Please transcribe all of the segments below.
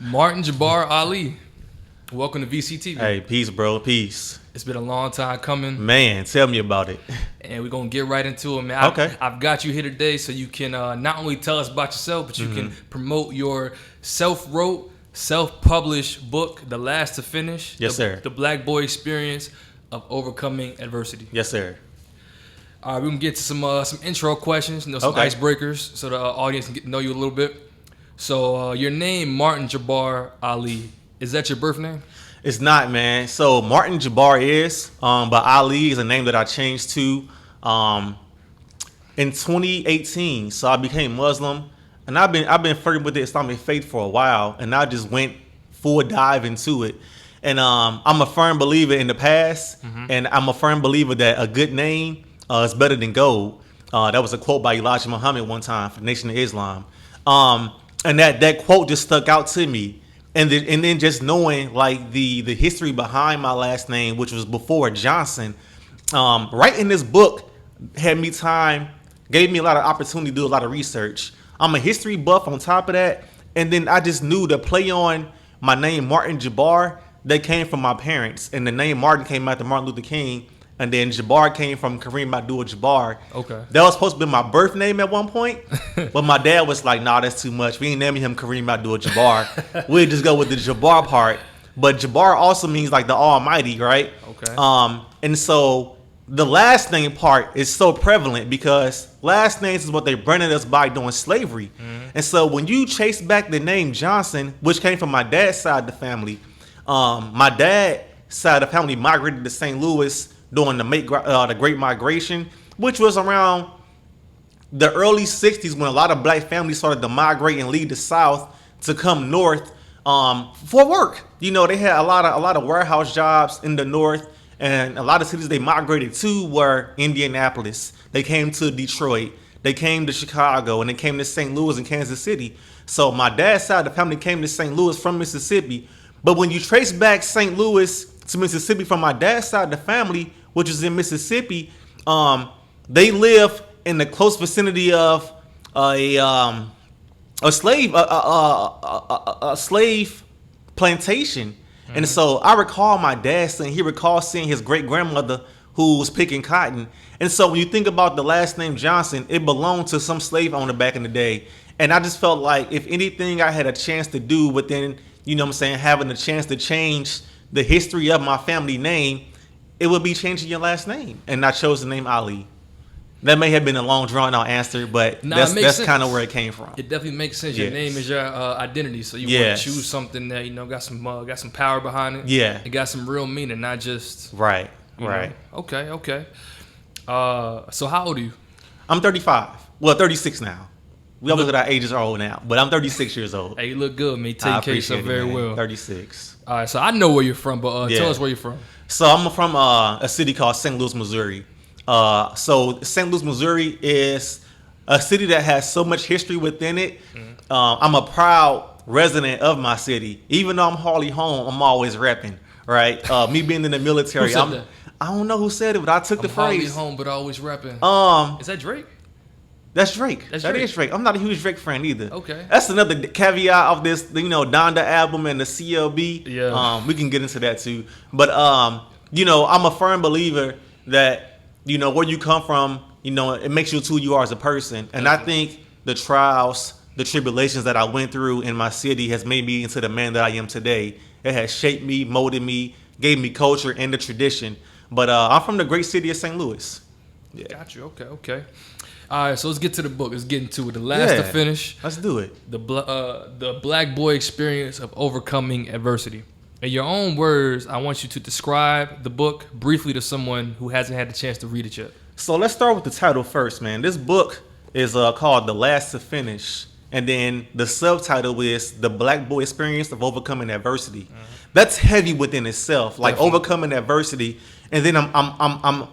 Martin Jabbar Ali, welcome to VCTV. Hey, peace, bro. Peace. It's been a long time coming. Man, tell me about it. And we're going to get right into it, man. Okay. I've got you here today so you can not only tell us about yourself, but you can promote your self-wrote, self-published book, The Last to Finish. Yes, sir. The Black Boy Experience of Overcoming Adversity. Yes, sir. All right, we're going to get to some intro questions, some Okay. icebreakers so the audience can get to know you a little bit. So your name, Martin Jabbar Ali, is that your birth name? It's not, man. So Martin Jabbar is, but Ali is a name that I changed to in 2018. So I became Muslim, and I've been flirting with the Islamic faith for a while, and I just went full dive into it. And I'm a firm believer in the past, and I'm a firm believer that a good name is better than gold. That was a quote by Elijah Muhammad one time for the Nation of Islam. And that quote just stuck out to me. And then just knowing like the history behind my last name, which was before Johnson, writing this book gave me a lot of opportunity to do a lot of research. I'm a history buff on top of that. And then I just knew to play on my name, Martin Jabbar, that came from my parents. And the name Martin came after Martin Luther King. And then Jabbar came from Kareem Abdul-Jabbar. Okay. That was supposed to be my birth name at one point. But my dad was like, nah, that's too much. We ain't naming him Kareem Abdul-Jabbar. We'll just go with the Jabbar part. But Jabbar also means like the Almighty, right? Okay. And so the last name part is so prevalent because last names is what they branded us by during slavery. And so when you chase back the name Johnson, which came from my dad's side of the family, my dad's side of the family migrated to St. Louis during the Great Migration, which was around the early 60s when a lot of black families started to migrate and leave the South to come north for work. You know, they had a lot of warehouse jobs in the north, and a lot of cities they migrated to were Indianapolis. They came to Detroit. They came to Chicago, and they came to St. Louis and Kansas City. So my dad's side of the family came to St. Louis from Mississippi. But when you trace back St. Louis to Mississippi from my dad's side of the family, which is in Mississippi, they live in the close vicinity of a slave plantation. And so I recall my dad saying he recalls seeing his great grandmother who was picking cotton. And so when you think about the last name Johnson, it belonged to some slave owner back in the day. And I just felt like if anything I had a chance to do within, you know what I'm saying, having a chance to change the history of my family name, it would be changing your last name. And I chose the name Ali. That may have been a long drawn out answer, but that's kind of where it came from. It definitely makes sense. Your name is your identity, so you want to choose something that got some power behind it. Yeah, it got some real meaning, not just right. Okay. So how old are you? I'm 35. Well, 36 now. We all look at our ages are old now, but I'm 36 years old. Hey, you look good, man. You take care of yourself very well. 36. All right, so I know where you're from, but tell us where you're from. So I'm from a city called St. Louis, Missouri. So St. Louis, Missouri is a city that has so much history within it. I'm a proud resident of my city. Even though I'm hardly home, I'm always repping, right? Me being in the military, I don't know who said it, but I took the phrase. Hardly home, but always repping. Is that Drake? That's Drake. That is Drake. I'm not a huge Drake fan either. Okay. That's another caveat of this, Donda album and the CLB. Yeah. We can get into that too. But, I'm a firm believer that, where you come from, it makes you who you are as a person. And I think the trials, the tribulations that I went through in my city has made me into the man that I am today. It has shaped me, molded me, gave me culture and the tradition. But I'm from the great city of St. Louis. Yeah. Got you. Okay. All right, so let's get to the book. Let's get into it. The Last to Finish. Let's do it. The Black Boy Experience of Overcoming Adversity. In your own words, I want you to describe the book briefly to someone who hasn't had the chance to read it yet. So let's start with the title first, man. This book is called The Last to Finish. And then the subtitle is The Black Boy Experience of Overcoming Adversity. That's heavy within itself, like overcoming adversity. And then I'm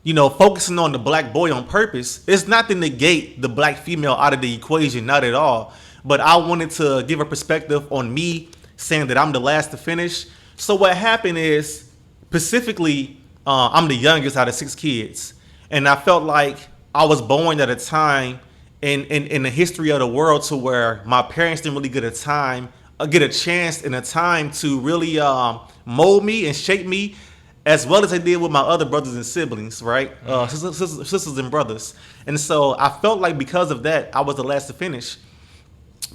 focusing on the black boy on purpose. It's not to negate the black female out of the equation, not at all. But I wanted to give a perspective on me saying that I'm the last to finish. So what happened is, specifically, I'm the youngest out of 6 kids. And I felt like I was born at a time in the history of the world to where my parents didn't really get a time get a chance and a time to really mold me and shape me, as well as they did with my other brothers and siblings, right? Sisters and brothers. And so I felt like because of that, I was the last to finish.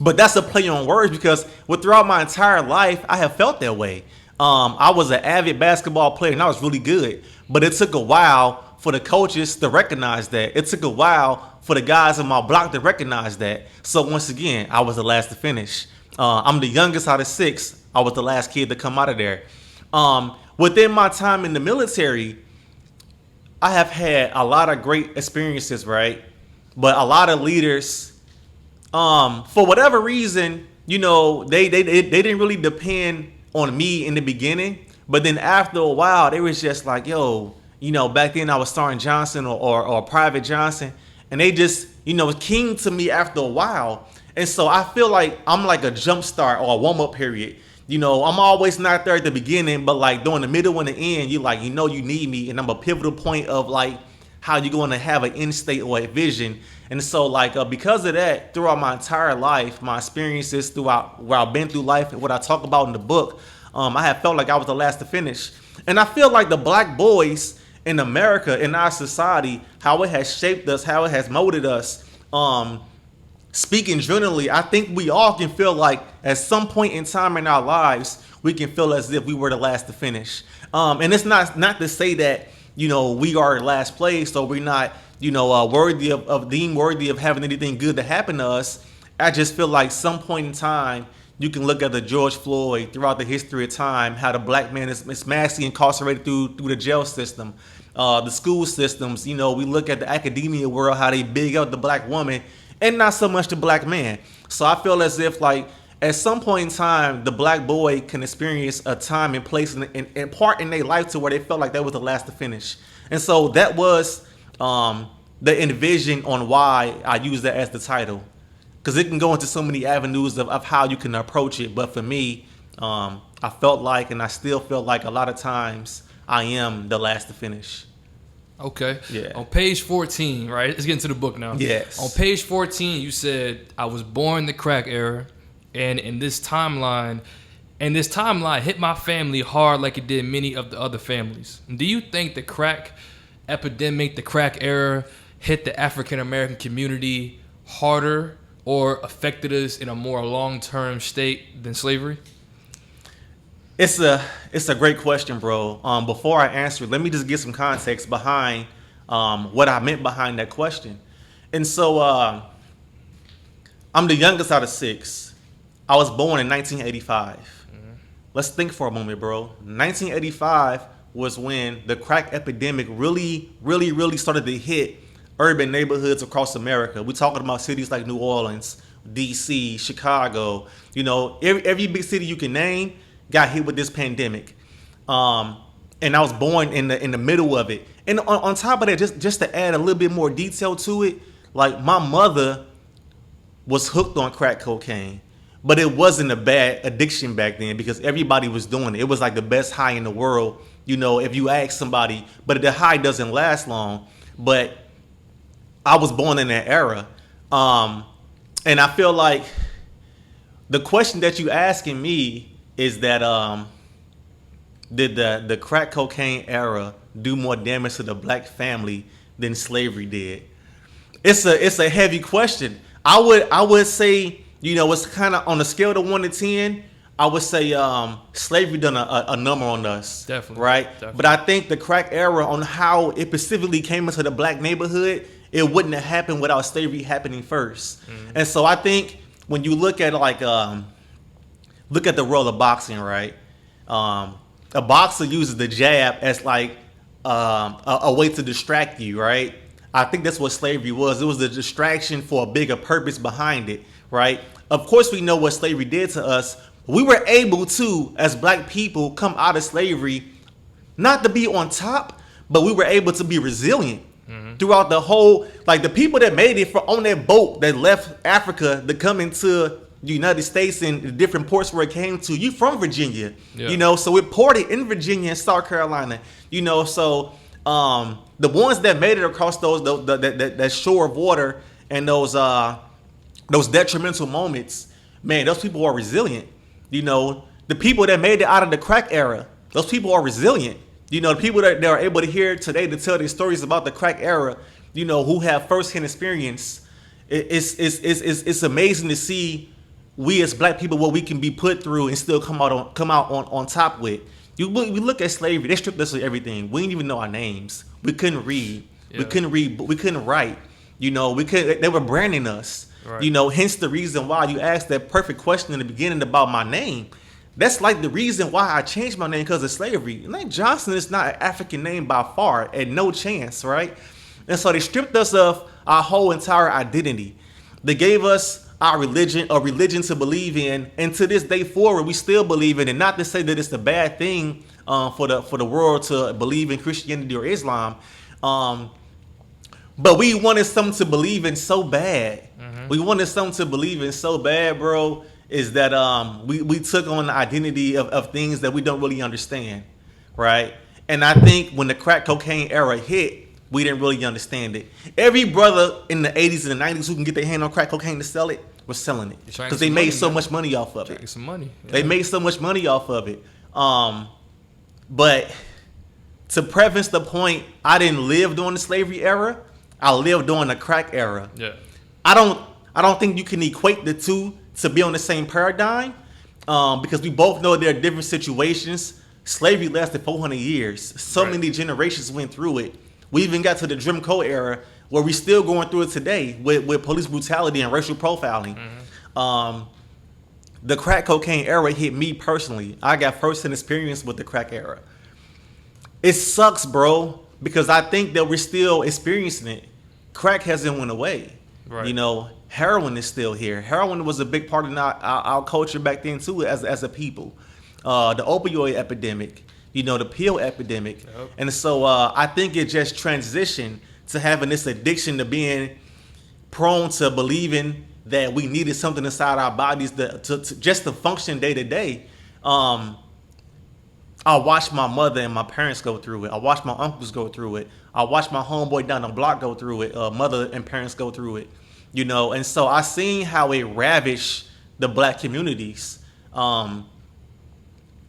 But that's a play on words because throughout my entire life, I have felt that way. I was an avid basketball player and I was really good. But it took a while for the coaches to recognize that. It took a while for the guys in my block to recognize that. So once again, I was the last to finish. I'm the youngest out of 6. I was the last kid to come out of there. Within my time in the military, I have had a lot of great experiences, right? But a lot of leaders, for whatever reason, you know, they didn't really depend on me in the beginning. But then after a while, they was just like, yo, you know, back then I was Sergeant Johnson or Private Johnson. And they just, you know, was king to me after a while. And so I feel like I'm like a jump start or a warm-up period. You know, I'm always not there at the beginning, but like during the middle and the end, you like, you know, you need me. And I'm a pivotal point of like how you're going to have an end state or a vision. And so like because of that, throughout my entire life, my experiences throughout where I've been through life and what I talk about in the book, I have felt like I was the last to finish. And I feel like the black boys in America, in our society, how it has shaped us, how it has molded us, speaking generally, I think we all can feel like at some point in time in our lives, we can feel as if we were the last to finish. And it's not to say that, you know, we are last place or we're not, you know, worthy of being worthy of having anything good to happen to us. I just feel like some point in time, you can look at the George Floyd throughout the history of time, how the black man is massively incarcerated through the jail system, the school systems. You know, we look at the academia world, how they big up the black woman and not so much the black man. So I feel as if like at some point in time, the black boy can experience a time and place and part in their life to where they felt like that was the last to finish. And so that was the envision on why I use that as the title. Because it can go into so many avenues of how you can approach it. But for me, I felt like, and I still feel like a lot of times, I am the last to finish. Okay. Yeah. On page 14, right? Let's get into the book now. Yes. On page 14, you said, I was born in the crack era, and this timeline hit my family hard like it did many of the other families. Do you think the crack epidemic, the crack era, hit the African American community harder or affected us in a more long-term state than slavery? It's a great question, bro. Before I answer it, let me just give some context behind what I meant behind that question. And so I'm the youngest out of 6. I was born in 1985. Mm-hmm. Let's think for a moment, bro. 1985 was when the crack epidemic really started to hit urban neighborhoods across America. We're talking about cities like New Orleans, DC, Chicago. You know, every big city you can name got hit with this pandemic. And I was born in the middle of it. And on top of that, just to add a little bit more detail to it, like my mother was hooked on crack cocaine, but it wasn't a bad addiction back then because everybody was doing it. It was like the best high in the world, you know, if you ask somebody, but the high doesn't last long. But I was born in that era. And I feel like the question that you asking me is that did the crack cocaine era do more damage to the black family than slavery did? It's a heavy question. I would say, you know, it's kind of on a scale of 1 to 10. I would say slavery done a number on us. Definitely. Right? Definitely. But I think the crack era, on how it specifically came into the black neighborhood, it wouldn't have happened without slavery happening first. Mm-hmm. And so I think when you look at like look at the world of boxing, right? A boxer uses the jab as like a way to distract you, right? I think that's what slavery was. It was a distraction for a bigger purpose behind it, right? Of course, we know what slavery did to us. We were able to, as black people, come out of slavery, not to be on top, but we were able to be resilient throughout the whole, like the people that made it on that boat that left Africa to come into the United States and the different ports where it came to. You from Virginia, you know, so it ported in Virginia and South Carolina, you know, so the ones that made it across that shore of water and those detrimental moments, man, those people are resilient. You know, the people that made it out of the crack era, those people are resilient. You know, the people that are able to hear today to tell their stories about the crack era, you know, who have firsthand experience. It's amazing to see we as black people what we can be put through and still come out on top with. We look at slavery, they stripped us of everything. We didn't even know our names. We couldn't read. Yeah. We couldn't read. We couldn't write. You know, they were branding us. Right. You know, hence the reason why you asked that perfect question in the beginning about my name. That's like the reason why I changed my name, because of slavery. Name Johnson is not an African name by far, and no chance, right? And so they stripped us of our whole entire identity. They gave us our religion, a religion to believe in, and to this day forward, we still believe in it. Not to say that it's a bad thing for the world to believe in Christianity or Islam, but we wanted something to believe in so bad. Mm-hmm. We wanted something to believe in so bad, bro. Is that we took on the identity of things that we don't really understand, right? And I think when the crack cocaine era hit, we didn't really understand it. Every brother in the 80s and the 90s who can get their hand on crack cocaine to sell it was selling it because they made so much money off of it. Some money. Yeah. They made so much money off of it. But to preface the point, I didn't live during the slavery era. I lived during the crack era. Yeah. I don't think you can equate the two to be on the same paradigm, because we both know there are different situations. Slavery lasted 400 years. So many generations went through it. We even got to the Jim Crow era, where we're still going through it today with police brutality and racial profiling. Mm-hmm. The crack cocaine era hit me personally. I got first-hand experience with the crack era. It sucks, bro, because I think that we're still experiencing it. Crack hasn't went away. Right. You know, heroin is still here. Heroin was a big part of our culture back then too, as a people. The opioid epidemic, you know, the pill epidemic. Yep. And so I think it just transitioned to having this addiction to being prone to believing that we needed something inside our bodies to just to function day to day. I watched my mother and my parents go through it. I watched my uncles go through it. I watched my homeboy down the block go through it. Mother and parents go through it. You know, and so I seen how it ravished the black communities.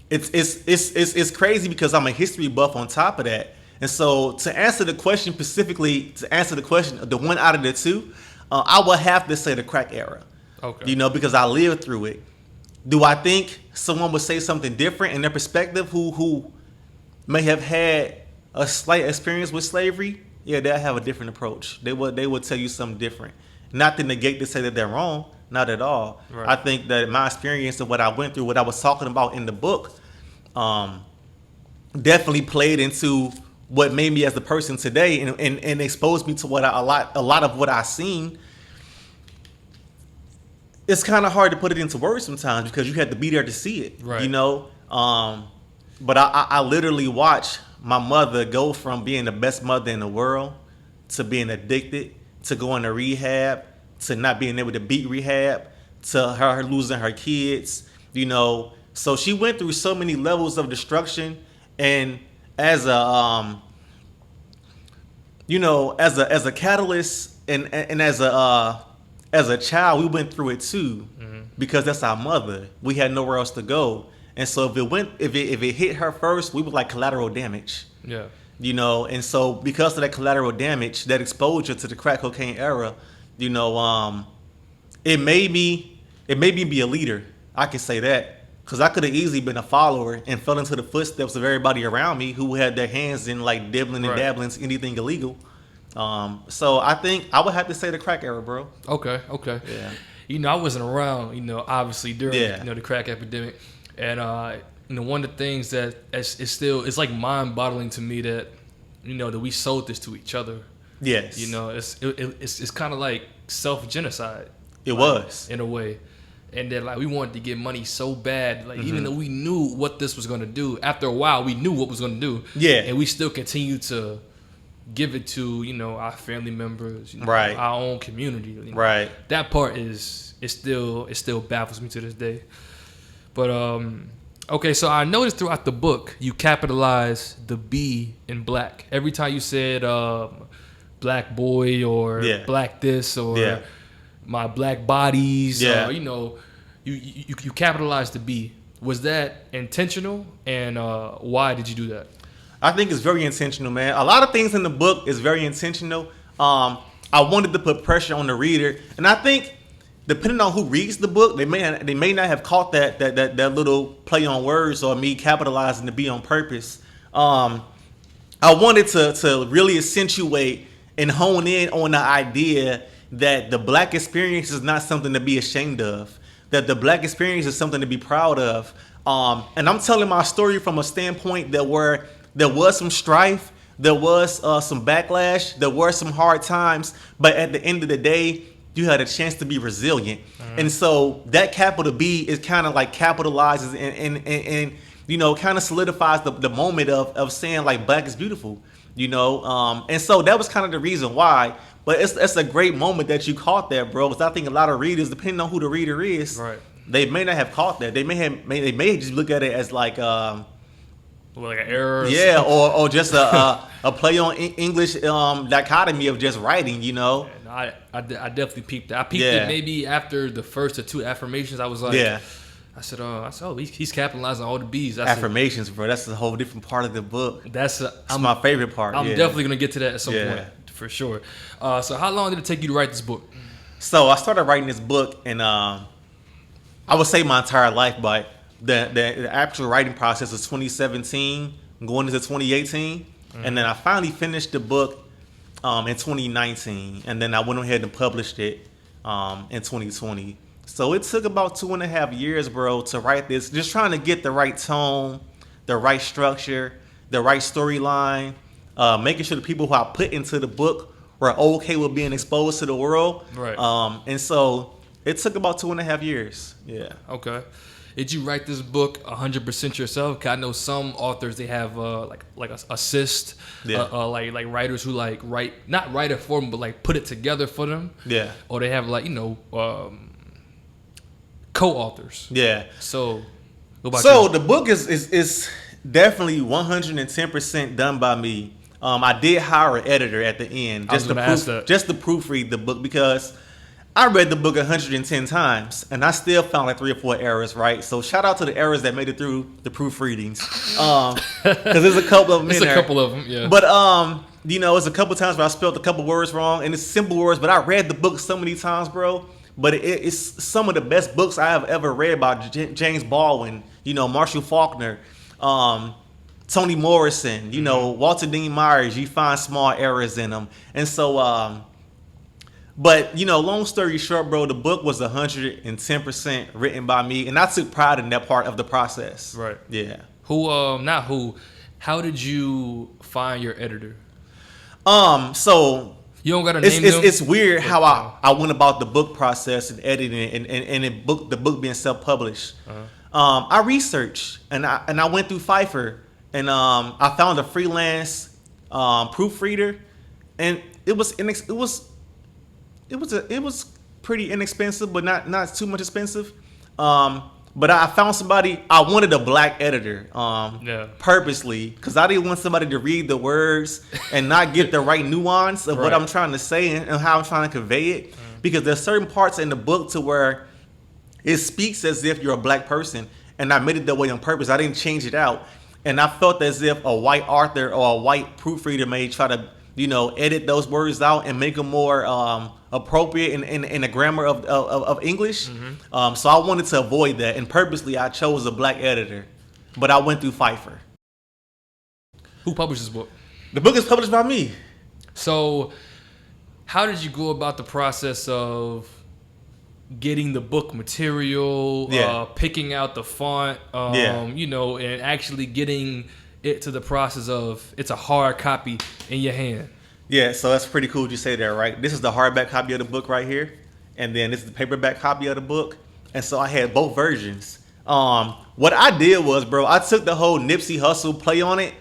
It's crazy because I'm a history buff on top of that. And so to answer the question specifically, the one out of the two, I would have to say the crack era. Okay. You know, because I lived through it. Do I think someone would say something different in their perspective who may have had a slight experience with slavery? Yeah, they'll have a different approach. They would tell you something different. Not to negate to say that they're wrong, not at all. Right. I think that my experience and what I went through, what I was talking about in the book, definitely played into what made me as the person today and exposed me to what a lot of what I've seen. It's kind of hard to put it into words sometimes because you had to be there to see it, right. You know? But I literally watched my mother go from being the best mother in the world to being addicted, to going to rehab, to not being able to beat rehab, to her losing her kids, you know. So she went through so many levels of destruction, and as a as a catalyst and as a child, we went through it too, because that's our mother. We had nowhere else to go, and so if it hit her first, we were like collateral damage. Yeah. You know, and so because of that collateral damage, that exposure to the crack cocaine era, you know, it made me be a leader. I can say that. Because I could have easily been a follower and fell into the footsteps of everybody around me who had their hands in like dibbling and dabbling to anything illegal. So I think I would have to say the crack era, bro. Okay. Yeah. You know, I wasn't around, you know, obviously during you know, the crack epidemic. And you know, one of the things that it's like mind-boggling to me that, you know, that we sold this to each other. Yes. You know, it's kind of like self-genocide. It was. In a way. And then, like, we wanted to get money so bad, like, even though we knew what this was going to do. After a while, we knew what was going to do. Yeah. And we still continued to give it to, you know, our family members, you know, right. Our own community. You know. Right. That part it still baffles me to this day. But, okay, so I noticed throughout the book, you capitalize the B in black. Every time you said black boy or black this or my black bodies, or, you know, you capitalized the B. Was that intentional, and why did you do that? I think it's very intentional, man. A lot of things in the book is very intentional. I wanted to put pressure on the reader, and I think depending on who reads the book, they may not have caught that little play on words or me capitalizing the B on purpose. I wanted to really accentuate and hone in on the idea that the black experience is not something to be ashamed of. That the black experience is something to be proud of. And I'm telling my story from a standpoint that where there was some strife, there was some backlash, there were some hard times, but at the end of the day, you had a chance to be resilient. And so that capital B is kind of like capitalizes and you know, kind of solidifies the moment of saying like black is beautiful, you know. And so that was kind of the reason why. But it's a great moment that you caught that, bro. Because I think a lot of readers, depending on who the reader is, Right. they may not have caught that. They may just look at it as like Like an error. yeah, or just a play on English dichotomy of just writing, you know. And I definitely peeped it. I peeped Yeah. it maybe after the first or two affirmations. I was like, Yeah. I said, oh, he's capitalizing on all the B's. I said, Affirmations, bro. That's a whole different part of the book. that's It's my favorite part. I'm yeah. definitely gonna get to that at some Yeah. point for sure. So how long did it take you to write this book? So I started writing this book, and I would say my entire life, but the actual writing process was 2017, going into 2018, and then I finally finished the book in 2019, and then I went ahead and published it in 2020. So it took about 2.5 years, bro, to write this. Just trying to get the right tone, the right structure, the right storyline, making sure the people who I put into the book were okay with being exposed to the world. Right. And so it took about 2.5 years. Yeah. Okay. Did you write this book 100% yourself? 'Cause I know some authors, they have like a assist, Yeah. like writers who like not write it for them, but like put it together for them. Yeah. Or they have like co-authors. Yeah. So, what about So you? the book is definitely 110% done by me. I did hire an editor at the end I was gonna ask that. just to proofread the book because I read the book 110 times and I still found like 3 or 4 errors. Right, so shout out to the errors that made it through the proofreadings because there's a couple of them. It's in a there. couple of them, yeah. But you know, it's a couple times where I spelled a couple words wrong, and it's simple words. But I read the book so many times, bro. But it's some of the best books I have ever read by James Baldwin, you know, Marshall Faulkner, Toni Morrison, you know, Walter Dean Myers. You find small errors in them, and so. But you know, long story short, bro, the book was 110% written by me, and I took pride in that part of the process. Right. Yeah. How did you find your editor? So. You don't gotta name them. It's weird how I went about the book process and editing it and the book being self-published. I researched and I went through Pfeiffer and I found a freelance proofreader, and it was pretty inexpensive, but not too much expensive. But I found somebody. I wanted a black editor, purposely, because I didn't want somebody to read the words and not get the right nuance of what I'm trying to say and how I'm trying to convey it. Because there's certain parts in the book to where it speaks as if you're a black person, and I made it that way on purpose. I didn't change it out, and I felt as if a white author or a white proofreader may try to, you know, edit those words out and make them more appropriate in the grammar of English. So I wanted to avoid that, and purposely I chose a black editor, but I went through Pfeiffer. Who published this book? The book is published by me. So, how did you go about the process of getting the book material, picking out the font, you know, and actually getting it to the process of it's a hard copy in your hand? Yeah, so that's pretty cool you say that, right? This is the hardback copy of the book right here, and then this is the paperback copy of the book, and so I had both versions. What I did was, bro, I took the whole Nipsey Hussle play on it,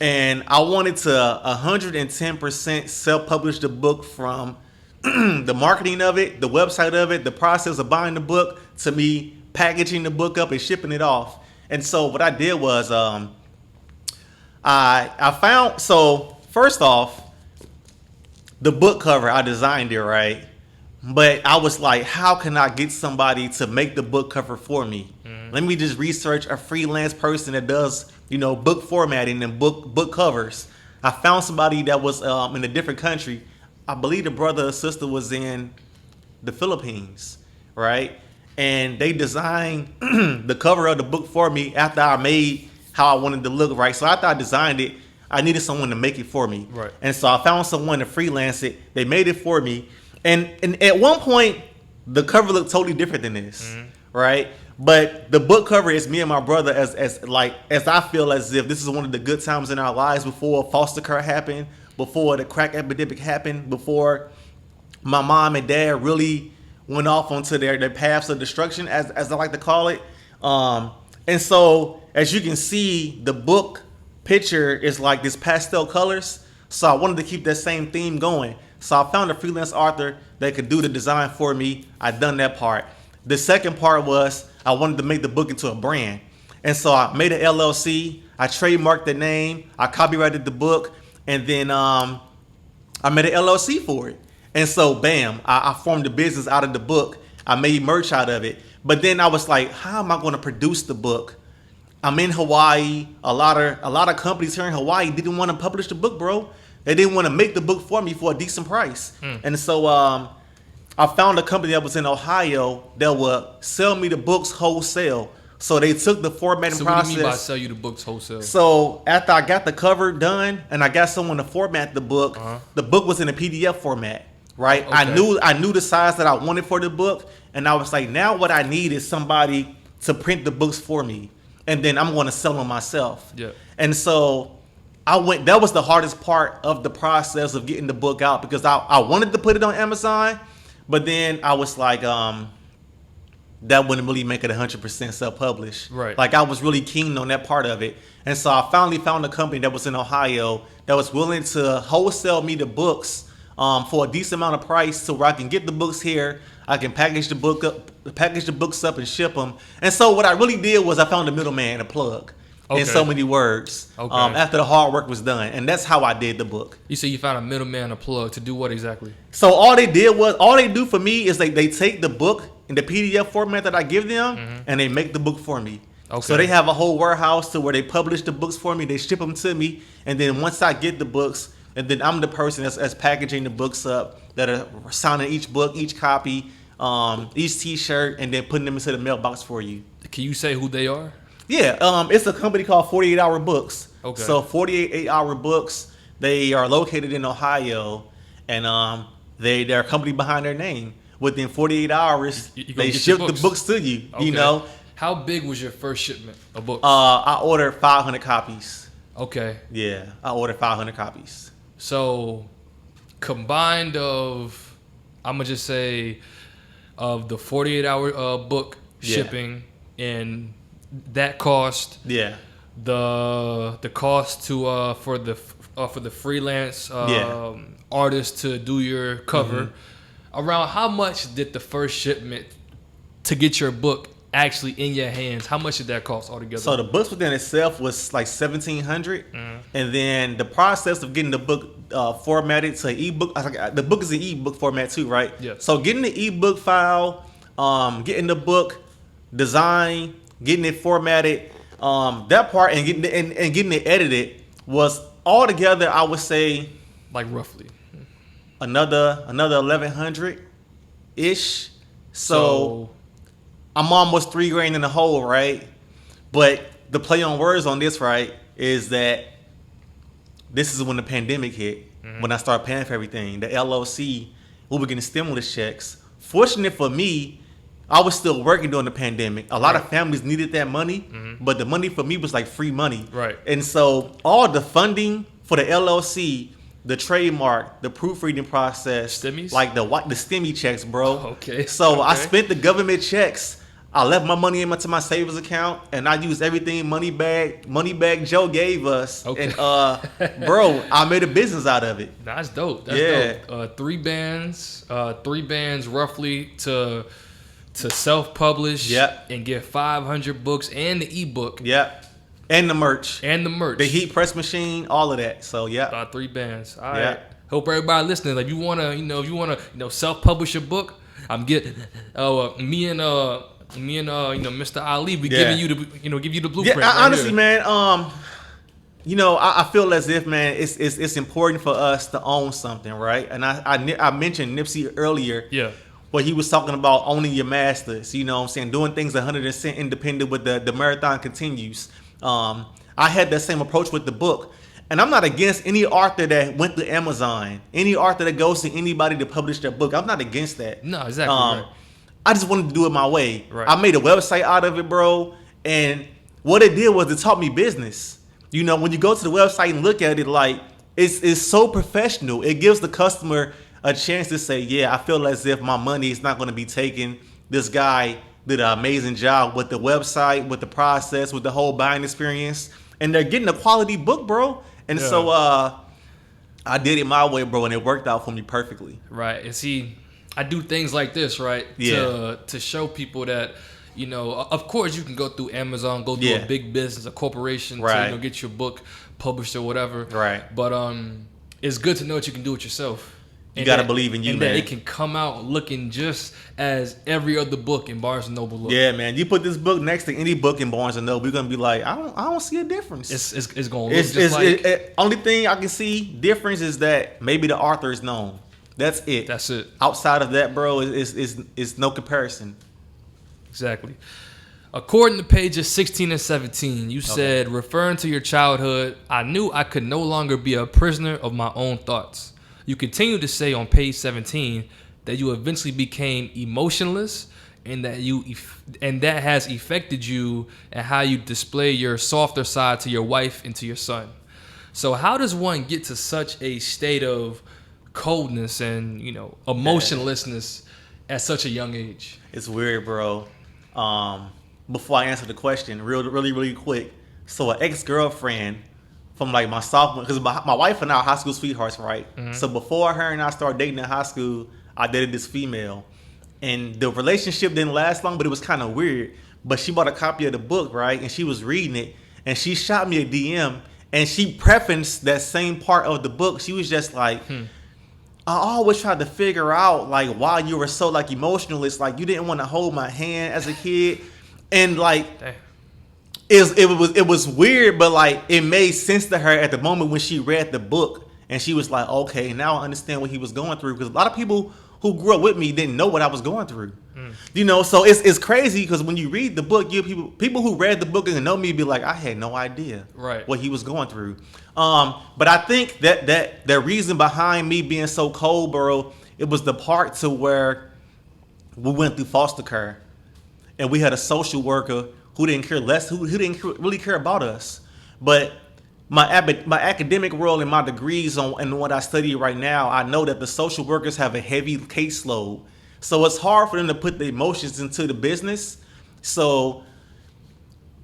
and I wanted to 110% self-publish the book from the marketing of it, the website of it, the process of buying the book, to me packaging the book up and shipping it off. And so what I did was I found, so first off, the book cover, I designed it, right? But I was like, how can I get somebody to make the book cover for me? Let me just research a freelance person that does, book formatting and book covers. I found somebody that was in a different country. I believe the brother or sister was in the Philippines, right? And they designed the cover of the book for me after I made how I wanted to look, right? So after I designed it, I needed someone to make it for me. Right. And so I found someone to freelance it. They made it for me. And at one point, the cover looked totally different than this, right? But the book cover is me and my brother as I feel as if this is one of the good times in our lives before foster care happened, before the crack epidemic happened, before my mom and dad really went off onto their paths of destruction, as I like to call it. And so, as you can see, the book picture is like this pastel colors. So I wanted to keep that same theme going. So I found a freelance author that could do the design for me. I done that part. The second part was I wanted to make the book into a brand. And so I made an LLC. I trademarked the name. I copyrighted the book. And then I made an LLC for it. And so, bam, I formed a business out of the book. I made merch out of it. But then I was like, how am I going to produce the book? I'm in Hawaii. A lot of companies here in Hawaii didn't want to publish the book, bro. They didn't want to make the book for me for a decent price. And so I found a company that was in Ohio that would sell me the books wholesale. So they took the formatting process. What do you mean by sell you the books wholesale? So after I got the cover done and I got someone to format the book was in a PDF format, right? Okay. I knew the size that I wanted for the book, and I was like, now what I need is somebody to print the books for me, and then I'm going to sell them myself. Yeah. And so that was the hardest part of the process of getting the book out, because I wanted to put it on Amazon, but then I was like, that wouldn't really make it 100% self-published. Right. Like, I was really keen on that part of it. And so I finally found a company that was in Ohio that was willing to wholesale me the books for a decent amount of price, so where I can get the books here, I can package the books up and ship them. And so what I really did was I found a middleman, a plug. Okay. In so many words, Okay. after the hard work was done. And that's how I did the book. You say you found a middleman, a plug, to do what exactly? So all they do for me is they take the book in the PDF format that I give them, and they make the book for me. Okay. So they have a whole warehouse to where they publish the books for me. They ship them to me, and then once I get the books, and then I'm the person that's packaging the books up, that are signing each book, each copy, each T-shirt, and then putting them into the mailbox for you. Can you say who they are? Yeah, it's a company called 48 Hour Books. Okay. So 48 Hour Books, they are located in Ohio, and they're a company behind their name. Within 48 hours, You they get your ship the books to you. Okay. You know, How big was your first shipment of books? I ordered 500 copies. Okay. Yeah, I ordered 500 copies. So, combined of, I'm going to just say, of the 48-hour book shipping and that cost, Yeah, the cost to for the freelance artist to do your cover, around how much did the first shipment to get your book actually in your hands, how much did that cost altogether? So the books within itself was like $1,700, and then the process of getting the book formatted to ebook. The book is an ebook format too, right? Yeah. So getting the ebook file, getting the book designed, getting it formatted, that part, and getting it edited was altogether, I would say, like roughly another $1,100 ish. So I'm almost $3,000 in the hole, right? But the play on words on this, right, is that this is when the pandemic hit. When I started paying for everything, the LLC, we were getting stimulus checks. Fortunate for me, I was still working during the pandemic. A lot of families needed that money, but the money for me was like free money. Right. And so all the funding for the LLC, the trademark, the proofreading process, Stimmies? like the stimmy checks, bro. Okay. So I Okay. spent the government checks. I left my money into my savings account, and I used everything Moneybag Joe gave us. Okay. And bro, I made a business out of it. That's dope. That's dope. Three bands roughly to self-publish. Yep. And get 500 books and the ebook. Yep. And the merch. And the merch. The heat press machine, all of that. So yeah. 3 bands. All Yeah. right. Hope everybody listening, like, if you wanna self-publish a book, I'm getting. Me and Mr. Ali, we giving you the give you the blueprint. Yeah, right honestly, here. man. I feel as if, man, it's important for us to own something, right? And I mentioned Nipsey earlier, Yeah. where he was talking about owning your masters. You know what I'm saying? Doing things 100% independent with the marathon continues. I had that same approach with the book. And I'm not against any author that went to Amazon, any author that goes to anybody to publish their book. I'm not against that. No, exactly right. I just wanted to do it my way. Right. I made a website out of it, bro. And what it did was it taught me business. You know, when you go to the website and look at it, like, it's so professional. It gives the customer a chance to say, yeah, I feel as if my money is not going to be taken. This guy did an amazing job with the website, with the process, with the whole buying experience. And they're getting a quality book, bro. And so I did it my way, bro, and it worked out for me perfectly. Right. And see, I do things like this, right? Yeah. To show people that, of course you can go through Amazon, go through a big business, a corporation Right. to get your book published or whatever. Right. But it's good to know that you can do it yourself. You got to believe in you, and man. that it can come out looking just as every other book in Barnes & Noble looks. Yeah, man. You put this book next to any book in Barnes & Noble, you're going to be like, I don't see a difference. It's going to look just like... only thing I can see difference is that maybe the author is known. That's it. That's it. Outside of that, bro, it's no comparison. Exactly. According to pages 16 and 17, you said, referring to your childhood, I knew I could no longer be a prisoner of my own thoughts. You continue to say on page 17 that you eventually became emotionless and that has affected you and how you display your softer side to your wife and to your son. So how does one get to such a state of coldness and, emotionlessness at such a young age? It's weird, bro. Before I answer the question, really quick. So an ex-girlfriend from like my sophomore, because my wife and I are high school sweethearts, right? Mm-hmm. So before her and I started dating in high school, I dated this female. And the relationship didn't last long, but it was kind of weird. But she bought a copy of the book, right? And she was reading it. And she shot me a DM. And she prefaced that same part of the book. She was just like, I always tried to figure out like why you were so like emotional. It's like you didn't want to hold my hand as a kid. And like... It was weird, but like it made sense to her at the moment when she read the book, and she was like, "Okay, now I understand what he was going through." Because a lot of people who grew up with me didn't know what I was going through, So it's crazy because when you read the book, people who read the book and know me be like, "I had no idea what he was going through." But I think that the reason behind me being so cold, bro, it was the part to where we went through foster care, and we had a social worker who didn't care less, who didn't really care about us. But my academic world and my degrees and what I study right now, I know that the social workers have a heavy caseload. So it's hard for them to put the emotions into the business. So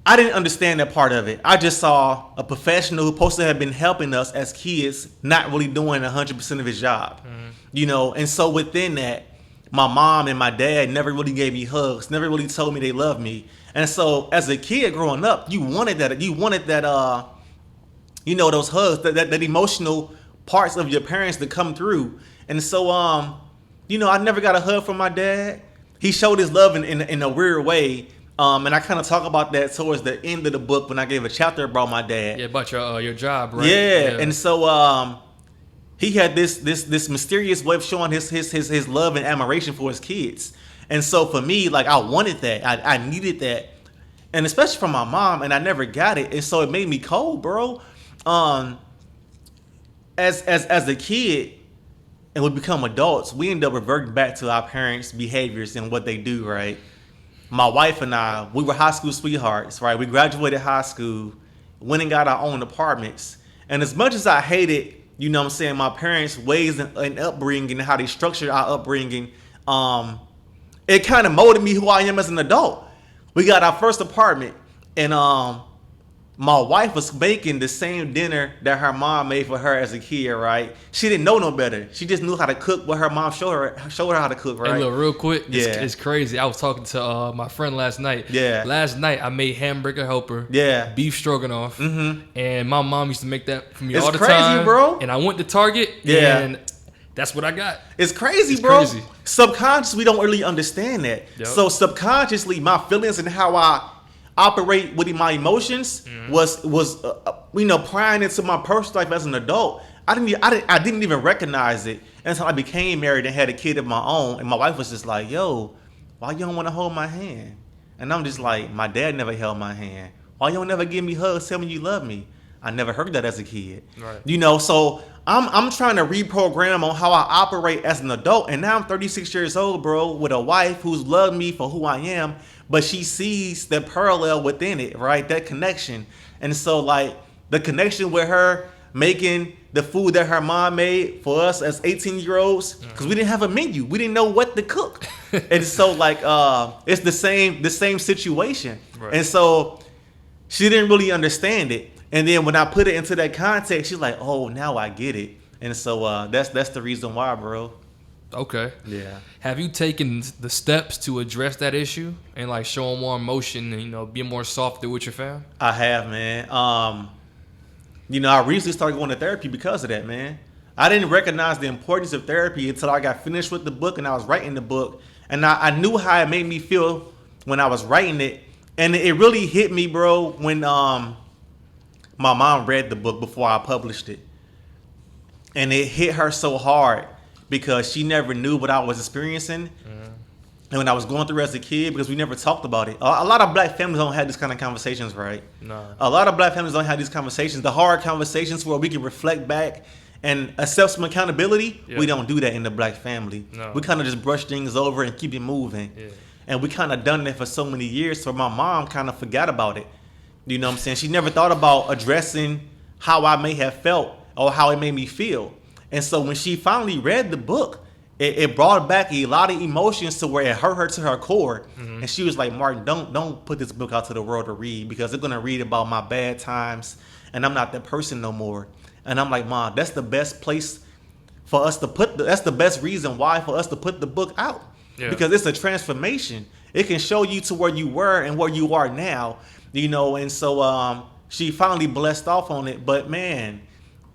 I didn't understand that part of it. I just saw a professional who's supposed to have been helping us as kids not really doing 100% of his job. And so within that, my mom and my dad never really gave me hugs, never really told me they loved me. And so as a kid growing up, you wanted that those hugs, that emotional parts of your parents to come through. And so, I never got a hug from my dad. He showed his love in a weird way. And I kind of talk about that towards the end of the book when I gave a chapter about my dad. Yeah, about your job, right? Yeah. And so, he had this mysterious way of showing his love and admiration for his kids. And so for me, like I wanted that. I needed that. And especially from my mom, and I never got it. And so it made me cold, bro. As a kid, and we become adults, we end up reverting back to our parents' behaviors and what they do, right? My wife and I, we were high school sweethearts, right? We graduated high school, went and got our own apartments. And as much as I hated, my parents' ways and upbringing and how they structured our upbringing, it kind of molded me who I am as an adult. We got our first apartment, and my wife was making the same dinner that her mom made for her as a kid, right? She didn't know no better. She just knew how to cook what her mom showed her how to cook, right? Hey, look, real quick, Yeah. it's crazy. I was talking to my friend last night. Yeah. Last night, I made hamburger helper, Yeah. beef stroganoff, and my mom used to make that for me It's all the crazy, time. bro. And I went to Target, Yeah. and That's what I got. It's crazy, It's bro. crazy. Subconsciously, we don't really understand that. Yep. So subconsciously, my feelings and how I operate with my emotions was prying into my personal life as an adult. I didn't even recognize it until I became married and had a kid of my own. And my wife was just like, "Yo, why you don't want to hold my hand?" And I'm just like, "My dad never held my hand. Why you don't never give me hugs? Tell me you love me." I never heard that as a kid. Right. So I'm trying to reprogram on how I operate as an adult. And now I'm 36 years old, bro, with a wife who's loved me for who I am, but she sees the parallel within it, right? That connection. And so like the connection with her making the food that her mom made for us as 18-year-olds, because we didn't have a menu. We didn't know what to cook. And so like it's the same situation. Right. And so she didn't really understand it. And then when I put it into that context, she's like, "Oh, now I get it." And so that's the reason why, bro. Okay. Yeah. Have you taken the steps to address that issue and like showing more emotion and be more softer with your fam? I have, man. I recently started going to therapy because of that, man. I didn't recognize the importance of therapy until I got finished with the book and I was writing the book. And I knew how it made me feel when I was writing it. And it really hit me, bro, when my mom read the book before I published it. And it hit her so hard because she never knew what I was experiencing. And when I was going through as a kid, because we never talked about it. A lot of black families don't have these kind of conversations, right? No. A lot of black families don't have these conversations. The hard conversations where we can reflect back and accept some accountability, we don't do that in the black family. No. We kind of just brush things over and keep it moving. Yeah. And we kind of done that for so many years, so my mom kind of forgot about it. You know what I'm saying? She never thought about addressing how I may have felt or how it made me feel. And so when she finally read the book, it brought back a lot of emotions to where it hurt her to her core. And she was like, "Martin, don't put this book out to the world to read because they're gonna read about my bad times and I'm not that person no more." And I'm like, "Mom, that's the best place for us to that's the best reason why for us to put the book out." Yeah. Because it's a transformation. It can show you to where you were and where you are now. And so she finally blessed off on it. But man,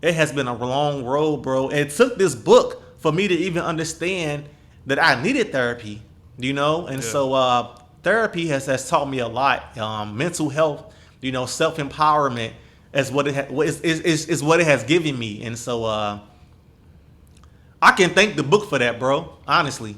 it has been a long road, bro. It took this book for me to even understand that I needed therapy, And so therapy has taught me a lot. Mental health, self-empowerment is what is what it has given me. And so I can thank the book for that, bro. Honestly,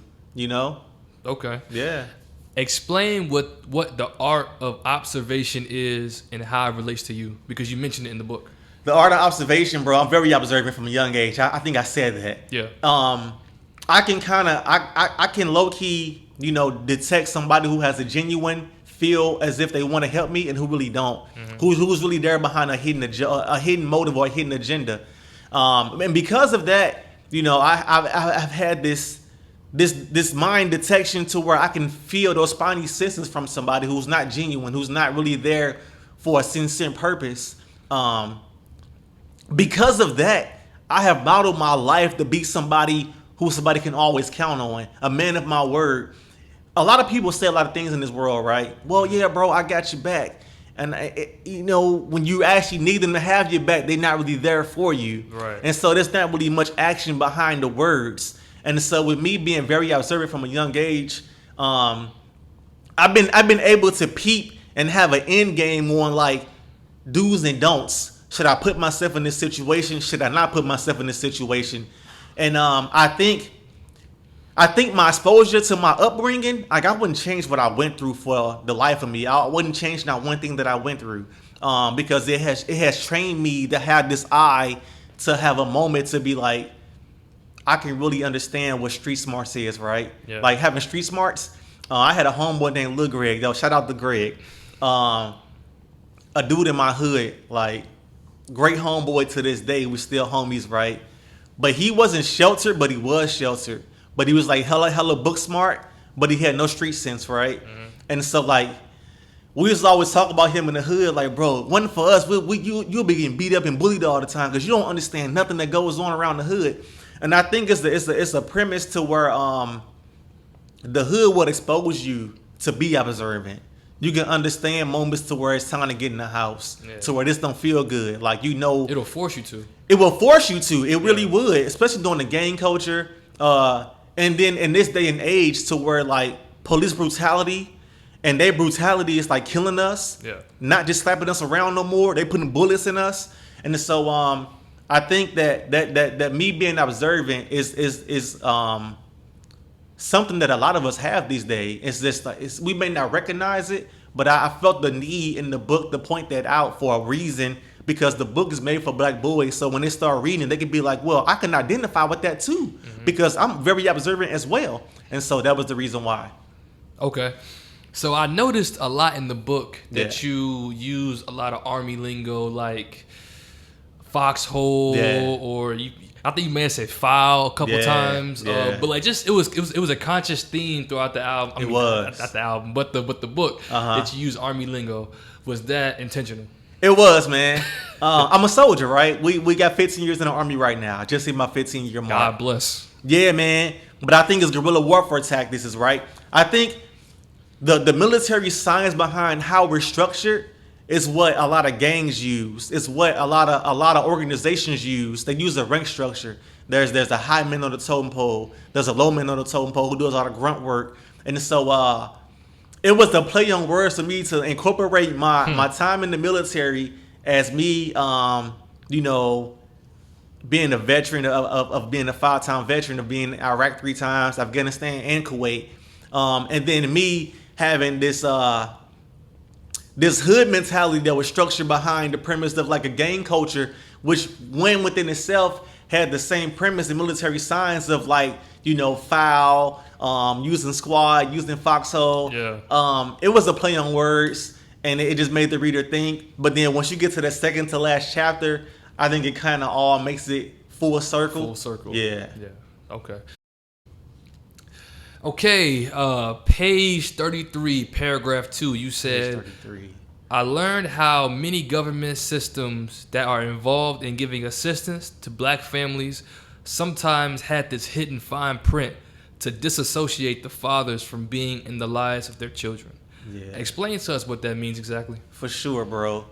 Okay. Yeah. Explain what the art of observation is and how it relates to you, because you mentioned it in the book. The art of observation, bro. I'm very observant from a young age. I think I said that. Yeah. I can I can low key, detect somebody who has a genuine feel as if they want to help me and who really don't. Who's really there behind a hidden motive or a hidden agenda. And because of that, I've had this mind detection to where I can feel those spiny systems from somebody who's not genuine, who's not really there for a sincere purpose. Because of that, I have modeled my life to be somebody who somebody can always count on, a man of my word. A lot of people say a lot of things in this world, right? Well, yeah, bro, I got your back. And, when you actually need them to have your back, they're not really there for you. Right. And so there's not really much action behind the words. And so with me being very observant from a young age, I've been able to peep and have an end game on like do's and don'ts. Should I put myself in this situation? Should I not put myself in this situation? And I think my exposure to my upbringing, like I wouldn't change what I went through for the life of me. I wouldn't change not one thing that I went through, because it has trained me to have this eye to have a moment to be like, I can really understand what street smarts is, right? Yeah. Like having street smarts. I had a homeboy named Lil Greg. Yo, shout out to Greg. A dude in my hood, like great homeboy to this day. We still homies, right? But he wasn't sheltered, but he was sheltered. But he was like hella book smart, but he had no street sense, right? And so like we used to always talk about him in the hood, like, bro, it wasn't for us, you'll be getting beat up and bullied all the time because you don't understand nothing that goes on around the hood. And I think it's a premise to where the hood would expose you to be observant. You can understand moments to where it's time to get in the house, Yeah. to where this don't feel good. Like, you know, It'll force you to. it will force you to. It really would, especially during the gang culture. And then in this day and age, to where like police brutality and their brutality is like killing us. Yeah. Not just slapping us around no more. They putting bullets in us. And so I think that me being observant is something that a lot of us have these days. It's just like we may not recognize it, but I felt the need in the book to point that out for a reason, because the book is made for black boys. So when they start reading, they can be like, well, I can identify with that too, because I'm very observant as well. And so that was the reason why. Okay. So I noticed a lot in the book that Yeah. you use a lot of Army lingo, like foxhole, Yeah. or I think you may have said foul a couple Yeah, times. yeah. But like, just it was a conscious theme throughout the album. It was. Not the album, but the book that you use Army lingo. Was that intentional? It was, man. I'm a soldier, right? We got 15 years in the Army right now. I just hit my 15-year mark. God bless. Yeah, man. But I think it's guerrilla warfare tactics is right. I think the military science behind how we're structured is what a lot of gangs use. It's what a lot of organizations use. They use a rank structure. There's a high man on the totem pole. There's a low man on the totem pole who does all the grunt work. And so it was a play on words for me to incorporate my time in the military as me, you know, being a veteran of being a 5-time veteran of being in Iraq 3 times, Afghanistan and Kuwait, and then me having this hood mentality that was structured behind the premise of like a gang culture, which when within itself had the same premise in military science of like, you know, foul, using squad, using foxhole. Yeah. It was a play on words, and it just made the reader think. But then once you get to the second to last chapter, I think it kind of all makes it full circle. Full circle. Yeah. Yeah. Okay. Okay. Page 33, paragraph 2. You said, Page 33. I learned how many government systems that are involved in giving assistance to black families sometimes had this hidden fine print to disassociate the fathers from being in the lives of their children. Yeah. Explain to us what that means exactly. For sure, bro.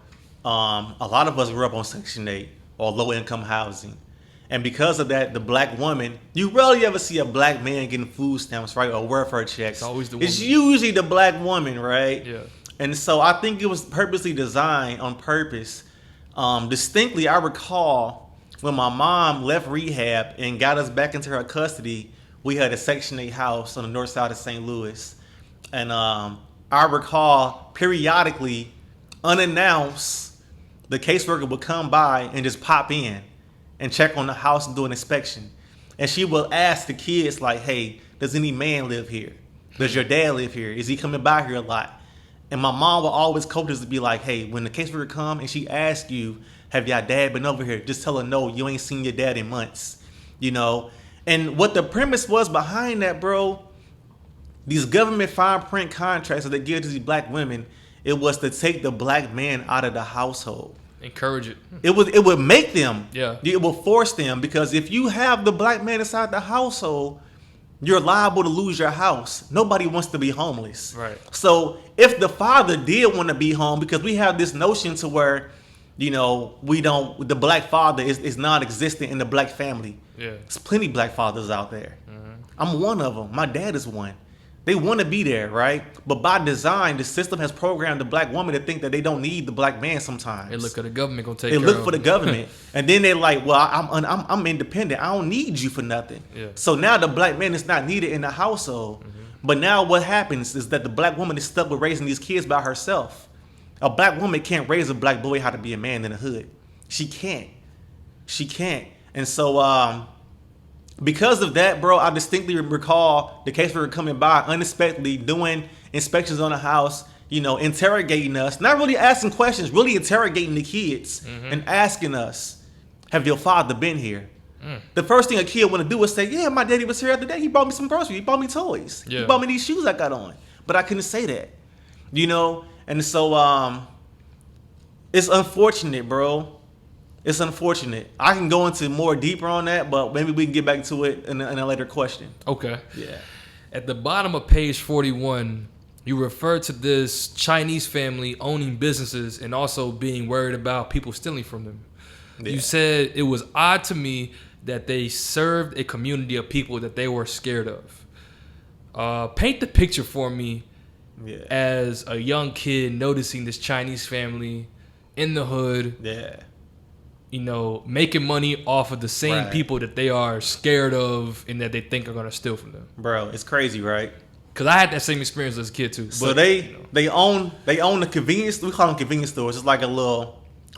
A lot of us grew up on Section 8 or low-income housing. And because of that, the black woman, you rarely ever see a black man getting food stamps, right, or welfare checks. It's always the It's woman. usually the black woman, right? Yeah. And so I think it was purposely designed on purpose. Distinctly, I recall when my mom left rehab and got us back into her custody, we had a Section 8 house on the north side of St. Louis. And I recall periodically, unannounced, the caseworker would come by and just pop in and check on the house and do an inspection. And she will ask the kids like, hey, does any man live here? Does your dad live here? Is he coming by here a lot? And my mom will always coach us to be like, hey, when the caseworker come and she asks you, have your dad been over here? Just tell her, no, you ain't seen your dad in months, you know? And what the premise was behind that, bro, these government fine print contracts that they give to these black women, it was to take the black man out of the household. Encourage it. It would make them. Yeah. It will force them, because if you have the black man inside the household, you're liable to lose your house. Nobody wants to be homeless. Right. So if the father did want to be home, because we have this notion to where, you know, the black father is non-existent in the black family. Yeah. There's plenty of black fathers out there. I'm one of them. My dad is one. They want to be there, right? But by design, the system has programmed the black woman to think that they don't need the black man sometimes. They look at the government gonna take They care look of for the them. government, and then they're like, "Well, I'm independent. I don't need you for nothing." Yeah. So now the black man is not needed in the household. But now what happens is that the black woman is stuck with raising these kids by herself. A black woman can't raise a black boy how to be a man in the hood. She can't. She can't. And so because of that, bro, I distinctly recall the caseworker coming by unexpectedly, doing inspections on the house, you know, interrogating us, not really asking questions, really interrogating the kids and asking us, have your father been here? The first thing a kid want to do is say, yeah, my daddy was here the other day. He bought me some groceries. He bought me toys. Yeah. He bought me these shoes I got on. But I couldn't say that, you know? And so it's unfortunate, bro. It's unfortunate. I can go into more deeper on that, but maybe we can get back to it in a later question. Okay. Yeah. At the bottom of page 41, you referred to this Chinese family owning businesses and also being worried about people stealing from them. Yeah. You said it was odd to me that they served a community of people that they were scared of. Paint the picture for me as a young kid noticing this Chinese family in the hood. Yeah. You know, making money off of the same people that they are scared of and that they think are gonna steal from them. Bro, it's crazy, right? Cause I had that same experience as a kid too. So they own the convenience. We call them convenience stores. It's like a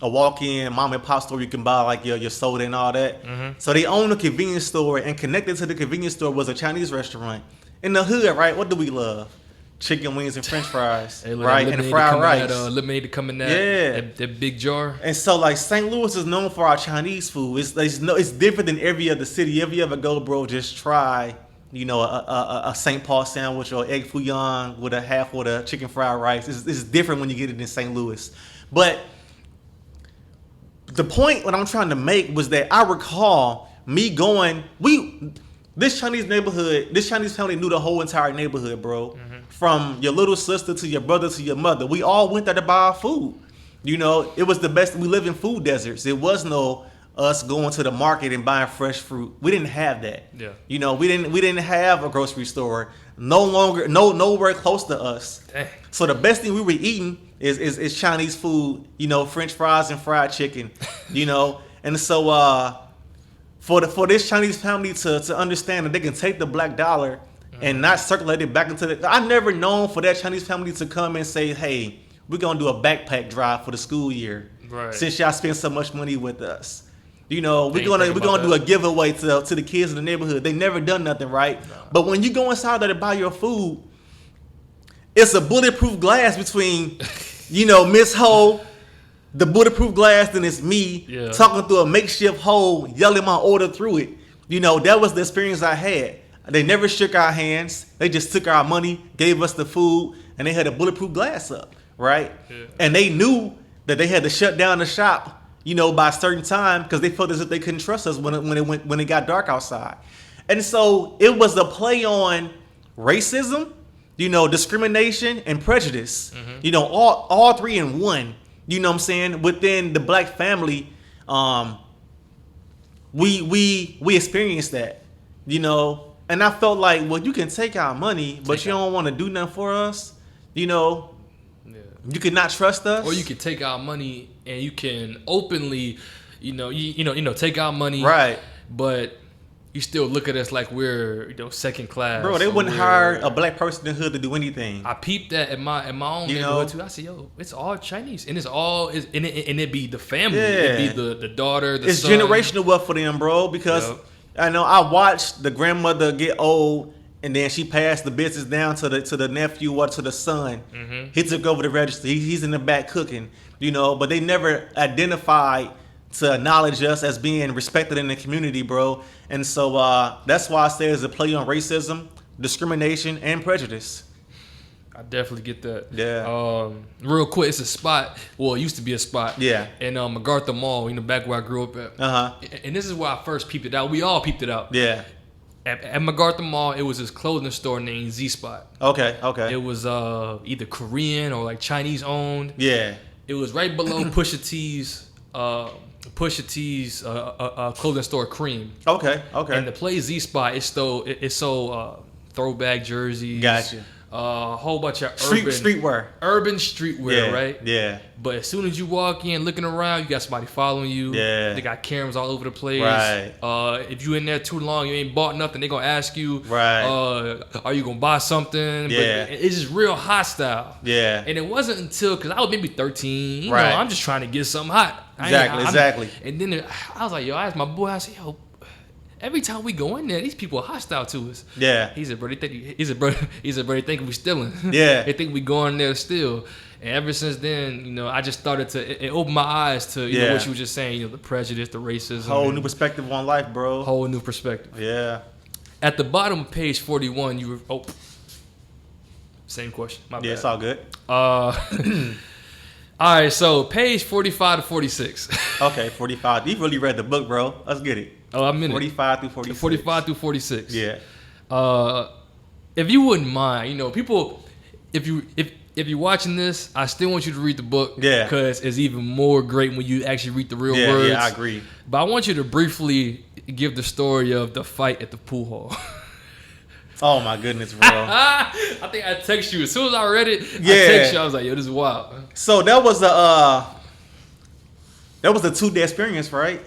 walk-in mom and pop store. You can buy like your soda and all that. Mm-hmm. So they own a convenience store, and connected to the convenience store was a Chinese restaurant in the hood. Right? What do we love? Chicken wings and French fries, right? And fried rice. Lemonade to come in that big jar. And so like St. Louis is known for our Chinese food. It's different than every other city. If you ever go, bro, just try. You know, a St. Paul sandwich or egg fouillon with a half with a chicken fried rice. It's different when you get it in St. Louis. But the point what I'm trying to make was that I recall me going, this Chinese family knew the whole entire neighborhood, bro. Mm-hmm. From your little sister to your brother to your mother. We all went there to buy our food. You know, it was the best. We live in food deserts. It was no us going to the market and buying fresh fruit. We didn't have that. Yeah. You know, we didn't have a grocery store. Nowhere close to us. Dang. So the best thing we were eating is Chinese food, you know, French fries and fried chicken, you know. And so for this Chinese family to understand that they can take the black dollar and not circulate it back into the, I never known for that Chinese family to come and say, hey, we're gonna do a backpack drive for the school year. Right. Since y'all spend so much money with us. You know, we're gonna do a giveaway to the kids in the neighborhood. They never done nothing, right? Nah. But when you go inside there to buy your food, it's a bulletproof glass between, you know, Miss Ho, the bulletproof glass, then it's me talking through a makeshift hole, yelling my order through it. You know, that was the experience I had. They never shook our hands. They just took our money, gave us the food, and they had a bulletproof glass up, right? Yeah. And they knew that they had to shut down the shop, you know, by a certain time because they felt as if they couldn't trust us when it got dark outside. And so it was a play on racism, you know, discrimination and prejudice. Mm-hmm. You know, all three in one. You know what I'm saying? Within the black family, we experienced that, you know. And I felt like, well, you can take our money, but you don't want to do nothing for us, you know. Yeah. You could not trust us, or you could take our money and you can openly, you know, take our money, right? But you still look at us like we're, you know, second class. Bro, they wouldn't hire a black person in the hood to do anything. I peeped that in my own neighborhood too. I said, yo, it's all Chinese, and it be the family, it be the daughter, the son. It's generational wealth for them, bro. Because I know I watched the grandmother get old. And then she passed the business down to the nephew or to the son. Mm-hmm. He took over the register. He's in the back cooking, you know. But they never identified to acknowledge us as being respected in the community, bro. And so that's why I say it's a play on racism, discrimination, and prejudice. I definitely get that. Yeah. Real quick, it's a spot. Well, it used to be a spot. Yeah. In MacArthur Mall, you know, back where I grew up at. Uh-huh. And this is where I first peeped it out. We all peeped it out. Yeah. At MacArthur Mall, it was this clothing store named Z Spot. Okay. It was either Korean or like Chinese owned. Yeah. It was right below Pusha T's clothing store Cream. Okay. And the place Z Spot is so throwback jerseys. Gotcha. A whole bunch of urban streetwear, right? Yeah. But as soon as you walk in, looking around, you got somebody following you. Yeah. They got cameras all over the place. Right. If you in there too long, you ain't bought nothing, they gonna ask you. Right. Are you gonna buy something? Yeah. But it's just real hostile. Yeah. And it wasn't until, because I was maybe 13. You right. know, I'm just trying to get something hot. Exactly. And then I was like, yo, I asked my boy, I said, yo, every time we go in there, these people are hostile to us. Yeah. He said, bro, they think we stealing. Yeah. They think we going there to steal. And ever since then, you know, I just started to, it opened my eyes to, you know, what you were just saying, you know, the prejudice, the racism. Whole new perspective on life, bro. Whole new perspective. Yeah. At the bottom of page 41, you were, same question. My bad. Yeah, it's all good. All right, so page 45 to 46. Okay, 45. You really read the book, bro. Let's get it. Oh, I'm in 45 through 46. 45 through 46. Yeah. If you wouldn't mind, you know, people, if you're watching this, I still want you to read the book. Yeah. Because it's even more great when you actually read the real words. Yeah, I agree. But I want you to briefly give the story of the fight at the pool hall. Oh my goodness, bro. I think I text you as soon as I read it. Yeah. I text you. I was like, yo, this is wild. So that was the 2-day experience, right?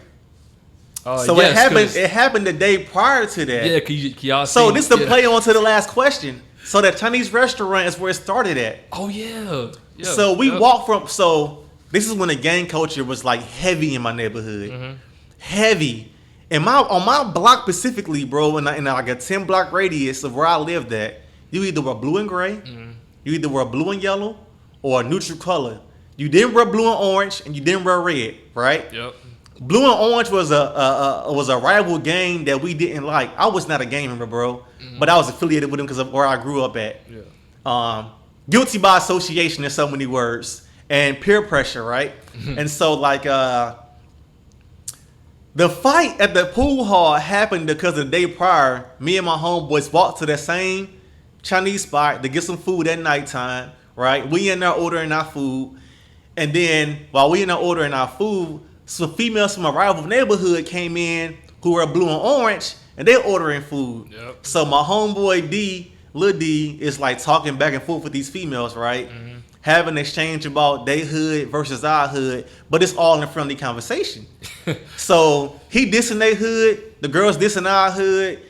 So yes, it happened the day prior to that. Yeah, can y'all So see? this is the play on to the last question. So that Chinese restaurant is where it started at. Oh yeah. So we walked from. So this is when the gang culture was like heavy in my neighborhood, heavy. And on my block specifically, bro, in like a 10-block radius of where I lived at, you either were blue and gray, you either were blue and yellow, or a neutral color. You didn't wear blue and orange, and you didn't wear red, right? Yep. Blue and orange was a rival gang that we didn't like. I was not a gang member, bro, but I was affiliated with them because of where I grew up at. Yeah. Guilty by association in so many words, and peer pressure, right? And so like the fight at the pool hall happened because the day prior, me and my homeboys walked to that same Chinese spot to get some food at nighttime, right? We in there ordering our food, and then while we in there ordering our food, some females from a rival neighborhood came in who were blue and orange, and they're ordering food. Yep. So my homeboy Lil D, is like talking back and forth with these females, right? Having an exchange about they hood versus our hood, but it's all in a friendly conversation. So he dissing they hood, the girls dissing our hood.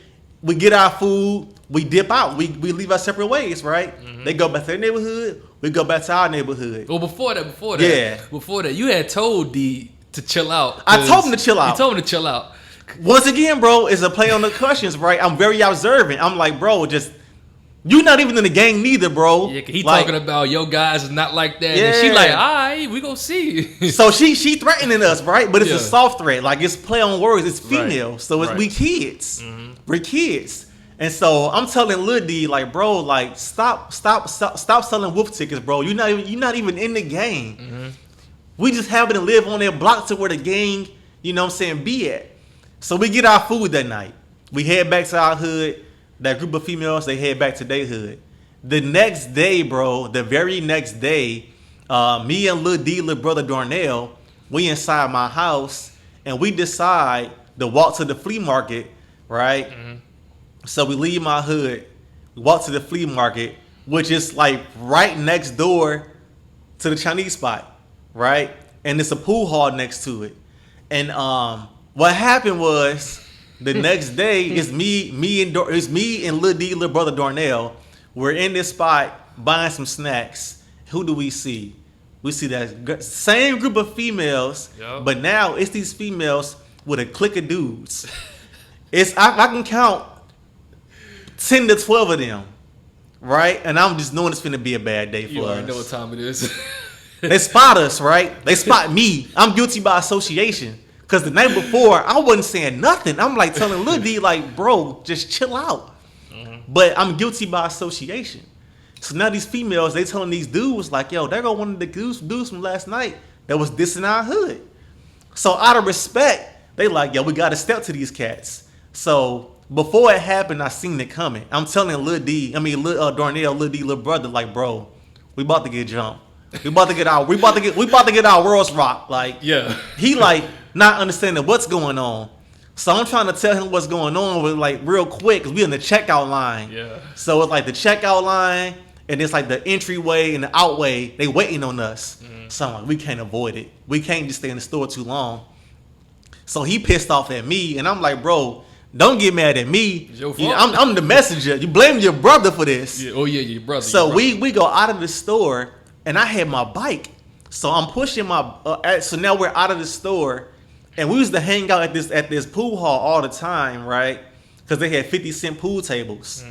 We get our food, we dip out, we leave our separate ways, right? They go back to their neighborhood, we go back to our neighborhood. Well, before that, Yeah. before that, you had told D to chill out. I told him to chill out. You told him to chill out. Once again, bro, it's a play on the questions, right? I'm very observant. I'm like, bro, just you not even in the gang neither, bro. Yeah, he like, talking about yo guys is not like that. Yeah. And she like, all right, we gonna see. So she threatening us, right? But it's Yeah. a soft threat. Like it's play on words. It's female. Right. So it's Right. we kids. We're kids. And so I'm telling Lil D, like, bro, like stop selling wolf tickets, bro. You're not even in the gang. We just happen to live on their block to where the gang, you know what I'm saying, be at. So we get our food that night. We head back to our hood. That group of females, they head back to their hood. The next day, bro, the very next day, me and Lil D, little brother Darnell, we inside my house, and we decide to walk to the flea market, right? So we leave my hood, we walk to the flea market, which is like right next door to the Chinese spot, right? And it's a pool hall next to it. And what happened was the next day it's me and Lil D, little brother Darnell. We're in this spot buying some snacks. Who do we see? We see that same group of females, Yep. but now it's these females with a clique of dudes. I can count 10 to 12 of them, right? And I'm just knowing it's finna be a bad day for You us. already know what time it is. They spot us, right? They spot me. I'm guilty by association. Because the night before, I wasn't saying nothing. I'm like telling Lil D, like, bro, just chill out. But I'm guilty by association. So now these females, they telling these dudes, like, yo, there go one of the dudes from last night that was dissing our hood. So out of respect, they like, yo, we got to step to these cats. So before it happened, I seen it coming. I'm telling Darnell, Lil D, little brother, like, bro, we about to get jumped. We about to get our worlds rocked. Like, Yeah. he like not understanding what's going on. So I'm trying to tell him what's going on with like real quick because we in the checkout line. Yeah. So it's like the checkout line and it's like the entryway and the outway. They waiting on us. So I'm like, we can't avoid it. We can't just stay in the store too long. So he pissed off at me and I'm like, bro, don't get mad at me. It's your fault. You know, I'm the messenger. You blame your brother for this. Yeah. Oh yeah, your brother. So your brother. we go out of the store, and I had my bike. So I'm pushing my. So now we're out of the store, and we used to hang out at this pool hall all the time, right? Because they had 50-cent pool tables.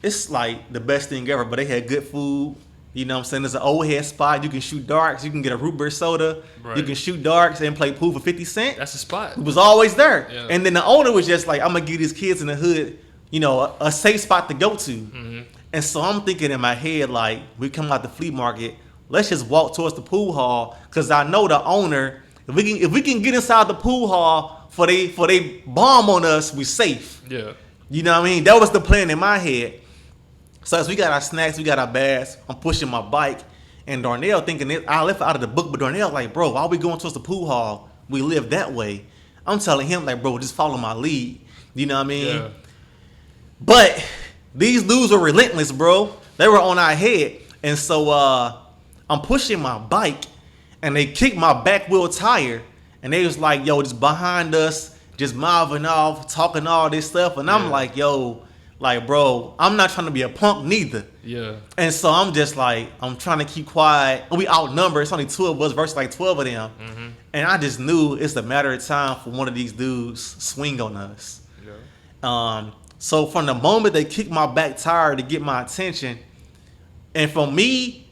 It's like the best thing ever. But they had good food. You know what I'm saying? There's an old head spot. You can shoot darts. You can get a root beer soda. Right. You can shoot darts and play pool for 50 cents. That's the spot. It was always there. Yeah. And then the owner was just like, I'm gonna give these kids in the hood, you know, a safe spot to go to. And so I'm thinking in my head, like, we come out the flea market, let's just walk towards the pool hall, because I know the owner, if we can get inside the pool hall for they bomb on us, we safe. Yeah. You know what I mean? That was the plan in my head. So as we got our snacks, we got our bags, I'm pushing my bike, and Darnell thinking I left out of the book, but Darnell like, bro, why we going towards the pool hall? We live that way. I'm telling him like, bro, just follow my lead. You know what I mean? Yeah. But these dudes were relentless, bro. They were on our head. And so I'm pushing my bike, and they kicked my back wheel tire, and they was like, yo, just behind us, just mouthing off, talking all this stuff. And I'm like, yo, like, bro, I'm not trying to be a punk neither. Yeah. And so I'm just like, I'm trying to keep quiet. We outnumbered. It's only 2 of us versus like 12 of them. Mm-hmm. And I just knew it's a matter of time for one of these dudes swing on us. Yeah. So from the moment they kicked my back tire to get my attention, and from me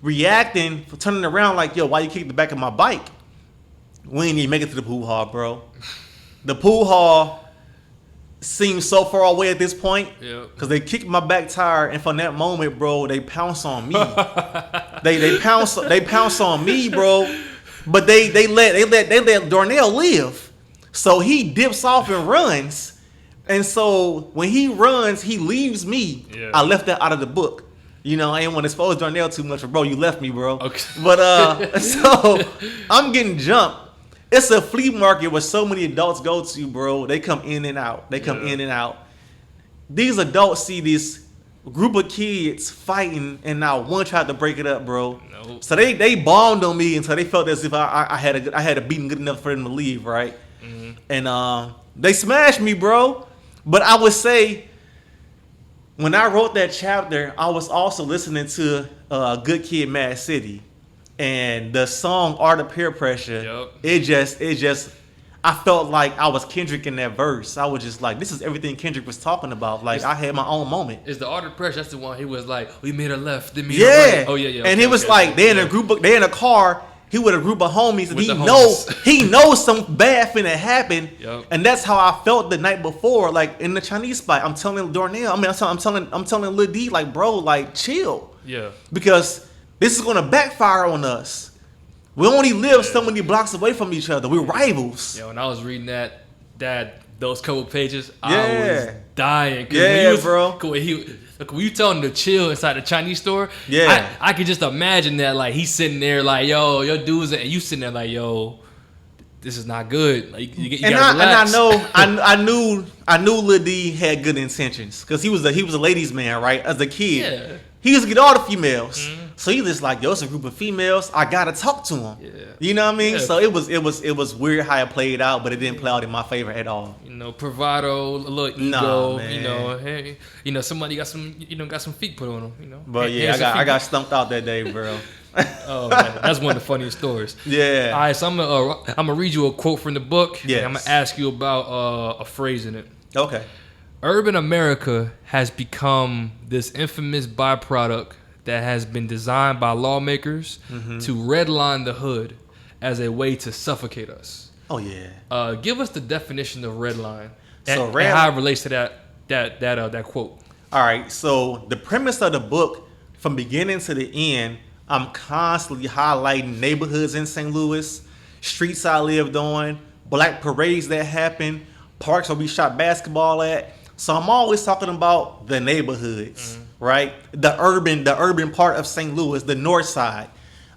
reacting, turning around like, yo, why you kicked the back of my bike? We didn't even make it to the pool hall, bro. The pool hall seemed so far away at this point. Yeah. Because they kicked my back tire, and from that moment, bro, they pounced on me. they pounced on me, bro. But they let Darnell live. So he dips off and runs. And so when he runs, he leaves me. Yeah. I left that out of the book. You know, I didn't want to expose Darnell too much, but bro, you left me, bro. Okay. But so I'm getting jumped. It's a flea market where so many adults go to, bro. They come in and out. In and out. These adults see this group of kids fighting, and not one tried to break it up, bro. Nope. So they bombed on me until they felt as if I had a beating good enough for them to leave, right? Mm-hmm. And they smashed me, bro. But I would say, when I wrote that chapter, I was also listening to Good Kid, Mad City, and the song "Art of Peer Pressure." Yep. It just, I felt like I was Kendrick in that verse. I was just like, this is everything Kendrick was talking about. Like, I had my own moment. Is the Art of Pressure? That's the one he was like, we made a left, then made a Yeah. right. Oh yeah. And he was like, they in a car. He with a group of homies, and With he knows some bad finna happen. Yep. And that's how I felt the night before, like in the Chinese spot. I'm telling Darnell, I'm telling Lil D, like, bro, like, chill. Yeah. Because this is gonna backfire on us. We only live so many blocks away from each other. We're rivals. Yeah, when I was reading those couple pages, I Yeah. was dying. Yeah, bro. When you tell him to chill inside the Chinese store, Yeah. I could just imagine that, like, he's sitting there like, yo, your dudes, and you sitting there like, yo, this is not good. Like, you gotta relax. I knew Lil D had good intentions, because he was a ladies' man, right? As a kid, Yeah. he used to get all the females. Mm-hmm. So he just like, yo, it's a group of females. I gotta talk to them. Yeah. You know what I mean? Yeah. So it was weird how it played out, but it didn't play out in my favor at all. You know, bravado, a little ego. Nah, man. You know, hey, you know, somebody got some feet put on them. You know, But yeah, I got stumped out that day, bro. Oh man, that's one of the funniest stories. Yeah. All right, so I'm gonna read you a quote from the book. Yes. And I'm gonna ask you about a phrase in it. Okay. Urban America has become this infamous byproduct that has been designed by lawmakers to redline the hood as a way to suffocate us. Oh yeah. Give us the definition of redline So and how it relates to that quote. All right. So the premise of the book, from beginning to the end, I'm constantly highlighting neighborhoods in St. Louis, streets I lived on, black parades that happen, parks where we shot basketball at. So I'm always talking about the neighborhoods, right? The urban part of St. Louis, the north side.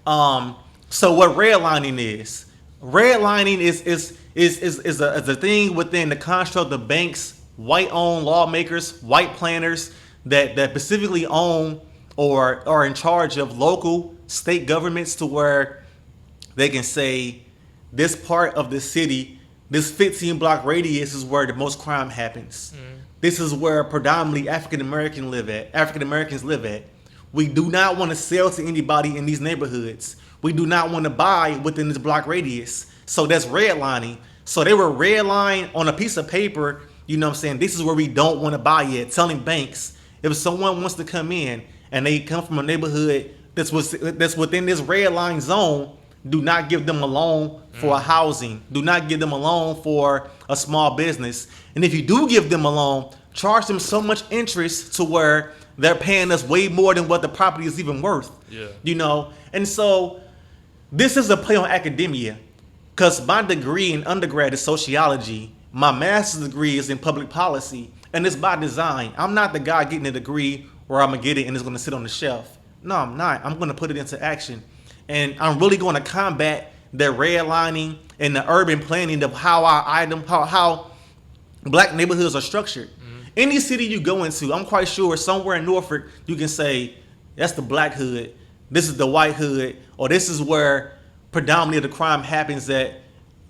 So what redlining is? Redlining is a thing within the construct of banks, white-owned lawmakers, white planners that specifically own or are in charge of local state governments, to where they can say, this part of the city, this 15 block radius is where the most crime happens. This is where predominantly African Americans live at. We do not want to sell to anybody in these neighborhoods. We do not want to buy within this block radius. So that's redlining. So they were redlining on a piece of paper, you know what I'm saying, this is where we don't want to buy yet, telling banks, if someone wants to come in and they come from a neighborhood that's within this red line zone, do not give them a loan for a housing. Do not give them a loan for a small business. And if you do give them a loan, charge them so much interest to where they're paying us way more than what the property is even worth. Yeah. You know? And so this is a play on academia, because my degree in undergrad is sociology. My master's degree is in public policy, and it's by design. I'm not the guy getting a degree where I'm gonna get it and it's gonna sit on the shelf. No, I'm not. I'm gonna put it into action, and I'm really going to combat the redlining and the urban planning of how black neighborhoods are structured. Any city you go into, I'm quite sure somewhere in Norfolk you can say that's the black hood, this is the white hood, or this is where predominantly the crime happens. That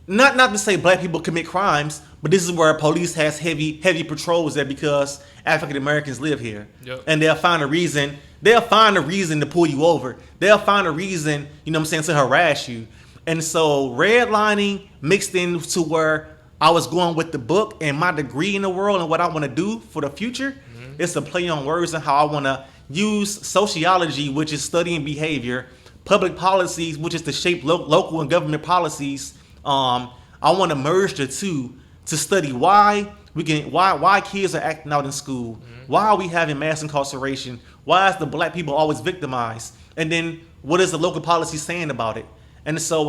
not to say black people commit crimes, but this is where police has heavy patrols there because African Americans live here. Yep. And they'll find a reason. They'll find a reason to pull you over. They'll find a reason, you know what I'm saying, to harass you. And so redlining mixed into where I was going with the book and my degree in the world and what I want to do for the future. It's a play on words and how I want to use sociology, which is studying behavior, public policies, which is to shape local and government policies. I want to merge the two to study why kids are acting out in school, why are we having mass incarceration, why is the black people always victimized, and then what is the local policy saying about it. And so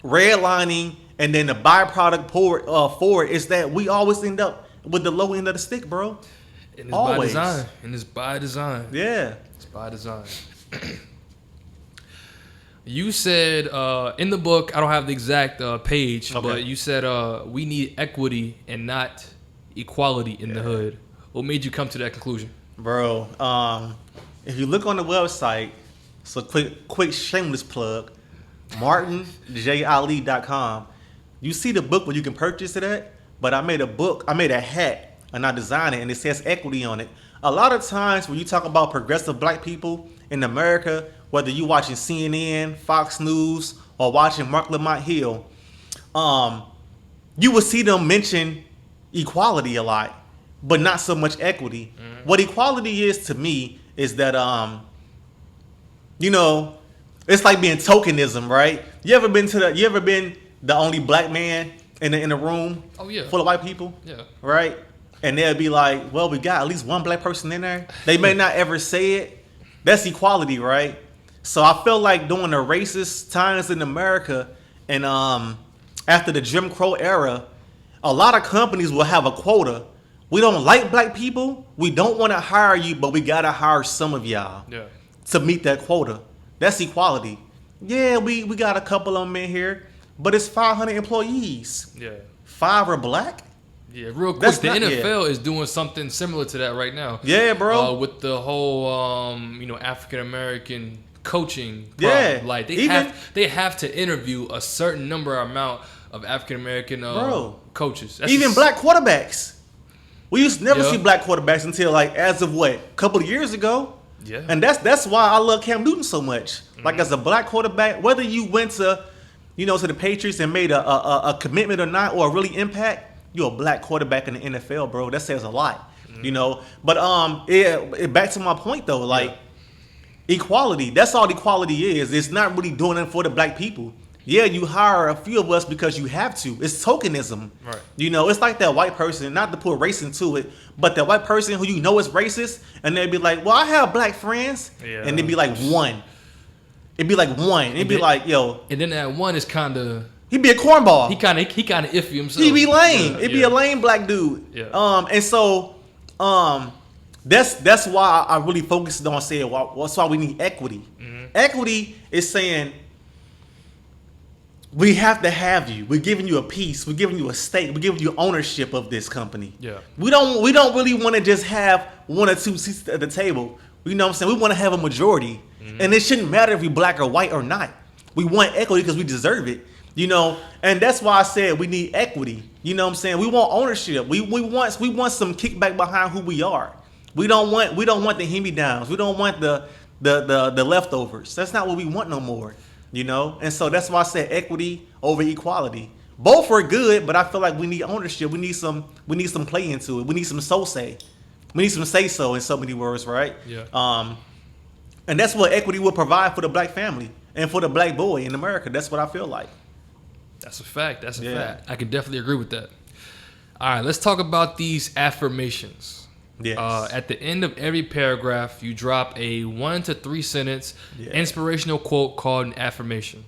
redlining and then the byproduct for it is that we always end up with the low end of the stick, bro. And it's Always. by design. And it's by design. Yeah. It's by design. You said in the book, I don't have the exact page, Okay. but you said we need equity and not equality in the hood. What made you come to that conclusion? Bro, if you look on the website, so quick shameless plug, martinjali.com, you see the book where you can purchase it at, but I made a hat, and I designed it, and it says equity on it. A lot of times when you talk about progressive black people in America, whether you watching CNN, Fox News, or watching Mark Lamont Hill, you will see them mention equality a lot, but not so much equity. What equality is to me is that, it's like being tokenism, right? You ever been the only black man in a room full of white people? Yeah. Right? And they'll be like, well, we got at least one black person in there. They may not ever say it. That's equality, right? So I feel like during the racist times in America and after the Jim Crow era, a lot of companies will have a quota. We don't like black people. We don't want to hire you, but we got to hire some of y'all to meet that quota. That's equality. Yeah, we got a couple of them in here, but it's 500 employees. Yeah. 5 are black? Yeah, real quick, That's the not- NFL is doing something similar to that right now. Yeah, bro. With the whole, African American coaching Yeah. problem. Like Even- they have to interview a certain amount of African American coaches. That's Even just- black quarterbacks. We used to never Yeah. see black quarterbacks until like as of a couple of years ago. Yeah. And that's why I love Cam Newton so much. Like as a black quarterback, whether you went to the Patriots and made a commitment or not, or really impact, you're a black quarterback in the NFL, bro. That says a lot. But back to my point though, like equality, that's all equality is. It's not really doing it for the black people. Yeah, you hire a few of us because you have to. It's tokenism. Right. It's like that white person, not to put race into it, but that white person who is racist, and they'd be like, well, I have black friends. Yeah. And it'd be like one. It'd be like one. It'd be like, yo. And then that one is kind of... He'd be a cornball. He kind of iffy himself. He'd be lame. Yeah, It'd be a lame black dude. Yeah. And so, that's why I really focused on saying, that's why we need equity. Equity is saying, we have to have you. We're giving you a piece. We're giving you a stake. We're giving you ownership of this company. Yeah. We don't really want to just have 1 or 2 seats at the table. You know what I'm saying? We want to have a majority. And it shouldn't matter if we're black or white or not. We want equity because we deserve it. And that's why I said we need equity. You know what I'm saying? We want ownership. We want some kickback behind who we are. We don't want the hand-me-downs. We don't want the leftovers. That's not what we want no more. And so that's why I said equity over equality. Both are good, but I feel like we need ownership. We need some play into it. We need some say. We need some say-so in so many words, right? Yeah. And that's what equity will provide for the black family and for the black boy in America. That's what I feel like. That's a fact. That's a fact. I can definitely agree with that. All right, let's talk about these affirmations. Yes. At the end of every paragraph, you drop a 1 to 3 sentence Yeah. inspirational quote called an affirmation.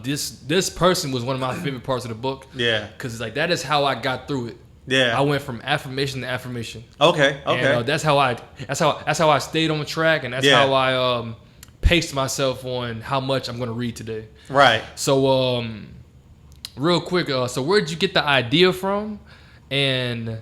This person was one of my favorite parts of the book. Yeah. Because that is how I got through it. Yeah. I went from affirmation to affirmation. Okay. And, that's how I stayed on track, and that's how I paced myself on how much I'm going to read today. Right. So real quick, so where did you get the idea from, and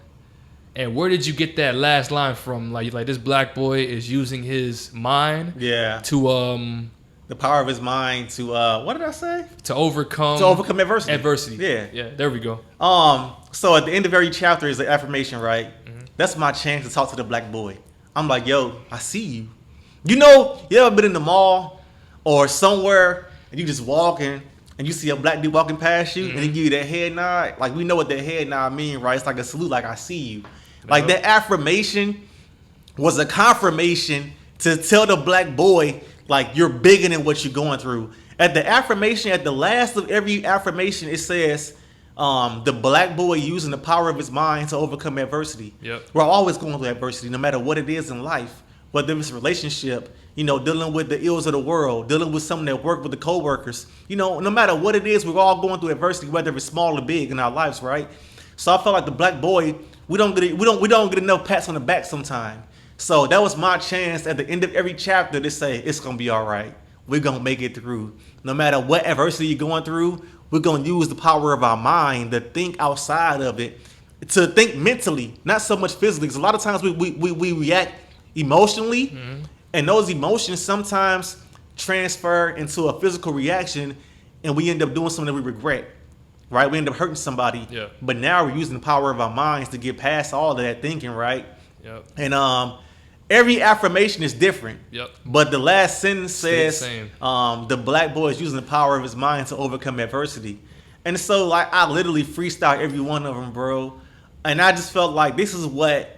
where did you get that last line from? Like this black boy is using his mind, to the power of his mind to what did I say? To overcome adversity. Adversity. Yeah. There we go. So at the end of every chapter is the affirmation, right? Mm-hmm. That's my chance to talk to the black boy. I'm like, yo, I see you. You ever been in the mall or somewhere and you just walking and you see a black dude walking past you, and he give you that head nod? Like, we know what that head nod mean, right? It's like a salute, like, I see you. Like, that affirmation was a confirmation to tell the black boy, like, you're bigger than what you're going through. At the last of every affirmation, it says, the black boy using the power of his mind to overcome adversity. Yep. We're always going through adversity, no matter what it is in life. Whether it's a relationship, dealing with the ills of the world, dealing with someone that work with the coworkers, no matter what it is, we're all going through adversity, whether it's small or big in our lives, right? So I felt like the black boy, we don't get enough pats on the back sometimes. So that was my chance at the end of every chapter to say, it's gonna be all right. We're gonna make it through. No matter what adversity you're going through, we're gonna use the power of our mind to think outside of it, to think mentally, not so much physically. Because a lot of times we react emotionally, and those emotions sometimes transfer into a physical reaction, and we end up doing something that we regret, right? We end up hurting somebody. Yeah. But now we're using the power of our minds to get past all of that thinking, right? Yep. And every affirmation is different. Yep. But the last sentence says, same. the black boy is using the power of his mind to overcome adversity. And so, like, I literally freestyle every one of them, bro. And I just felt like this is what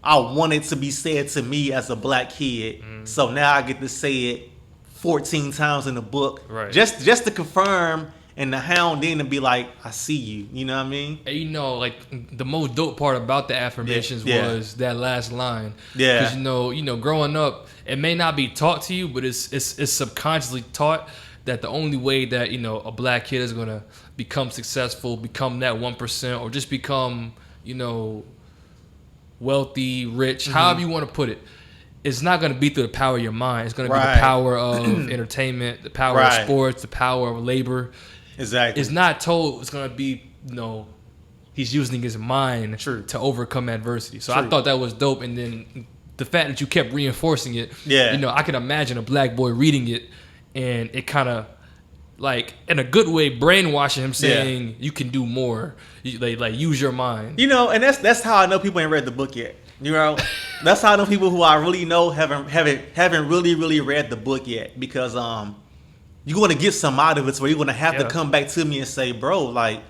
I wanted to be said to me as a black kid. So now I get to say it 14 times in the book. Right. Just to confirm and to hound in and be like, I see you. You know what I mean? And like the most dope part about the affirmations was that last line. Yeah. Because growing up, it may not be taught to you, but it's subconsciously taught that the only way that a black kid is gonna become successful, become that 1%, or just become wealthy, rich, however you want to put it, it's not going to be through the power of your mind. It's going to be the power of entertainment, the power of sports, the power of labor. Exactly. It's not told it's going to be, he's using his mind to overcome adversity. So I thought that was dope. And then the fact that you kept reinforcing it, I could imagine a black boy reading it, and it kind of, like, in a good way, brainwashing him, saying you can do more. Like use your mind. And that's how I know people ain't read the book yet. That's how I know people who I really know haven't really, really read the book yet, because you're going to get some out of it, so you're going to have to come back to me and say, bro, like,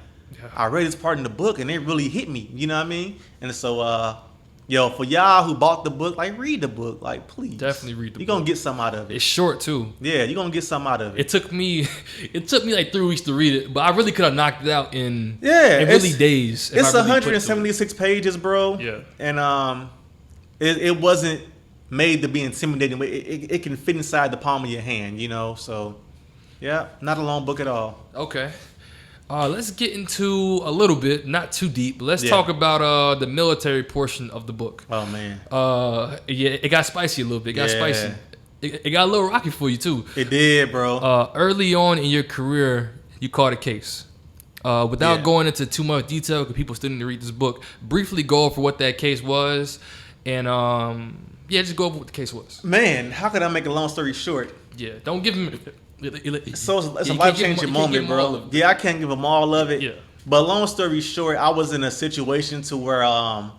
I read this part in the book and it really hit me. You know what I mean? And so, for y'all who bought the book, like, read the book. Like, please. Definitely read the book. You're going to get some out of it. It's short, too. Yeah, you're going to get some out of it. It took me like 3 weeks to read it, but I really could have knocked it out in really days. It's 176 pages, bro. Yeah. And it wasn't made to be intimidating, but it can fit inside the palm of your hand, So, yeah, not a long book at all. Okay. Let's get into a little bit, not too deep, but let's talk about the military portion of the book. Oh, man. It got spicy a little bit. It got spicy. It got a little rocky for you, too. It did, bro. Early on in your career, you caught a case. Without going into too much detail, because people still need to read this book, briefly go over what that case was, and just go over what the case was. Man, how could I make a long story short? Yeah, don't give him... So it's a life-changing moment, bro. Yeah, I can't give them all of it. Yeah. But long story short, I was in a situation to where I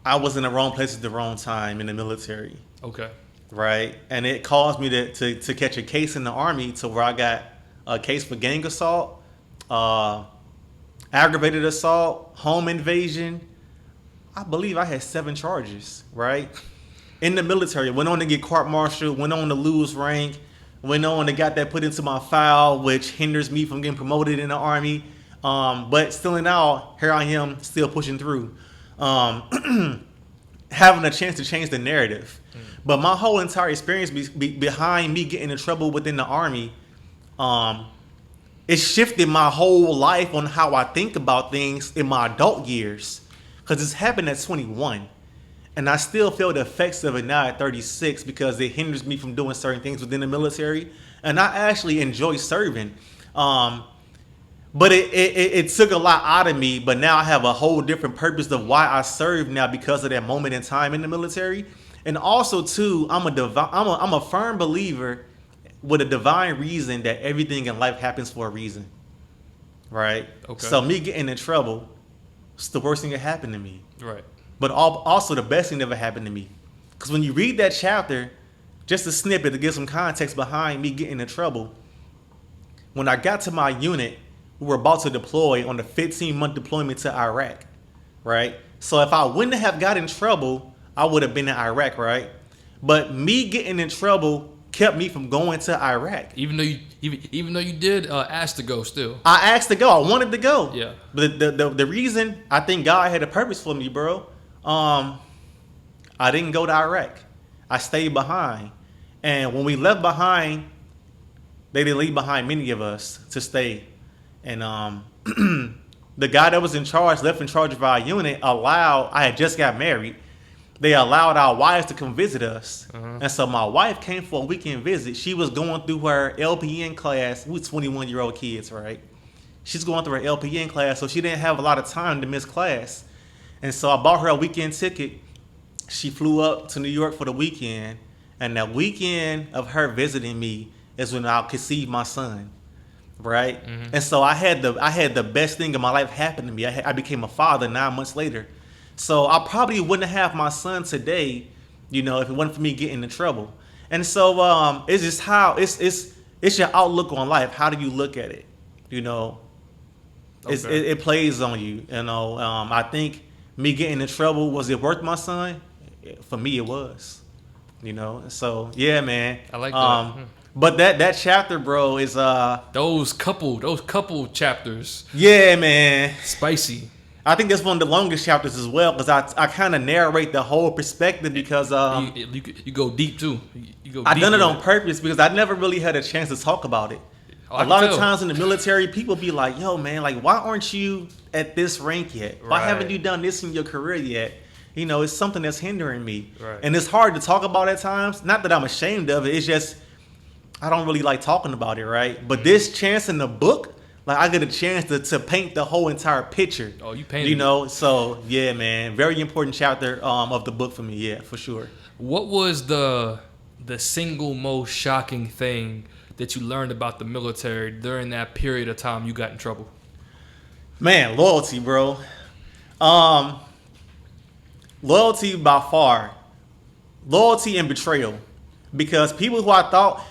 was in the wrong place at the wrong time in the military. Okay. Right? And it caused me to catch a case in the Army, to where I got a case for gang assault, aggravated assault, home invasion. I believe I had 7 charges, right? In the military. Went on to get court-martialed, went on to lose rank, went on to got that put into my file, which hinders me from getting promoted in the Army. But still in all, here I am still pushing through. Having a chance to change the narrative. But my whole entire experience behind me getting in trouble within the Army, it shifted my whole life on how I think about things in my adult years. Because it's happened at 21. And I still feel the effects of it now at 36 because it hinders me from doing certain things within the military. And I actually enjoy serving. But it took a lot out of me. But now I have a whole different purpose of why I serve now because of that moment in time in the military. And also, too, I'm a firm believer with a divine reason that everything in life happens for a reason. Right? Okay. So me getting in trouble, it's the worst thing that happened to me. Right. But also the best thing that ever happened to me. Because when you read that chapter, just a snippet to give some context behind me getting in trouble, when I got to my unit, we were about to deploy on the 15-month deployment to Iraq, right? So if I wouldn't have got in trouble, I would have been in Iraq, right? But me getting in trouble kept me from going to Iraq. Even though you did ask to go still. I asked to go. I wanted to go. Yeah. But the reason I think God had a purpose for me, bro, I didn't go to Iraq. I stayed behind. And when we left behind, they didn't leave behind many of us to stay. And the guy that was in charge, left in charge of our unit, I had just got married. They allowed our wives to come visit us. Uh-huh. And so my wife came for a weekend visit. She was going through her LPN class. We 21-year-old kids, right? She's going through her LPN class, so she didn't have a lot of time to miss class. And so I bought her a weekend ticket. She flew up to New York for the weekend. And that weekend of her visiting me is when I conceived my son, right? Mm-hmm. And so I had the best thing in my life happen to me. I became a father 9 months later. So I probably wouldn't have my son today, if it wasn't for me getting in trouble. And so it's just how it's your outlook on life. How do you look at it? Okay. It plays on you. I think me getting in trouble, was it worth my son? For me, it was. So yeah, man. I like that. But that chapter, bro, is those couple chapters. Yeah, man. Spicy. I think that's one of the longest chapters as well because I kind of narrate the whole perspective because you go deep too. I done it on purpose because I never really had a chance to talk about it. A lot of times in the military, people be like, "Yo, man, like, why aren't you at this rank yet? Why haven't you done this in your career yet?" It's something that's hindering me, and it's hard to talk about at times. Not that I'm ashamed of it; it's just I don't really like talking about it, right? But this chance in the book, like, I get a chance to paint the whole entire picture. Oh, you painted it. So yeah, man, very important chapter of the book for me, yeah, for sure. What was the single most shocking thing that you learned about the military during that period of time you got in trouble? Man, loyalty, bro. Loyalty by far. Loyalty and betrayal. Because people who I thought,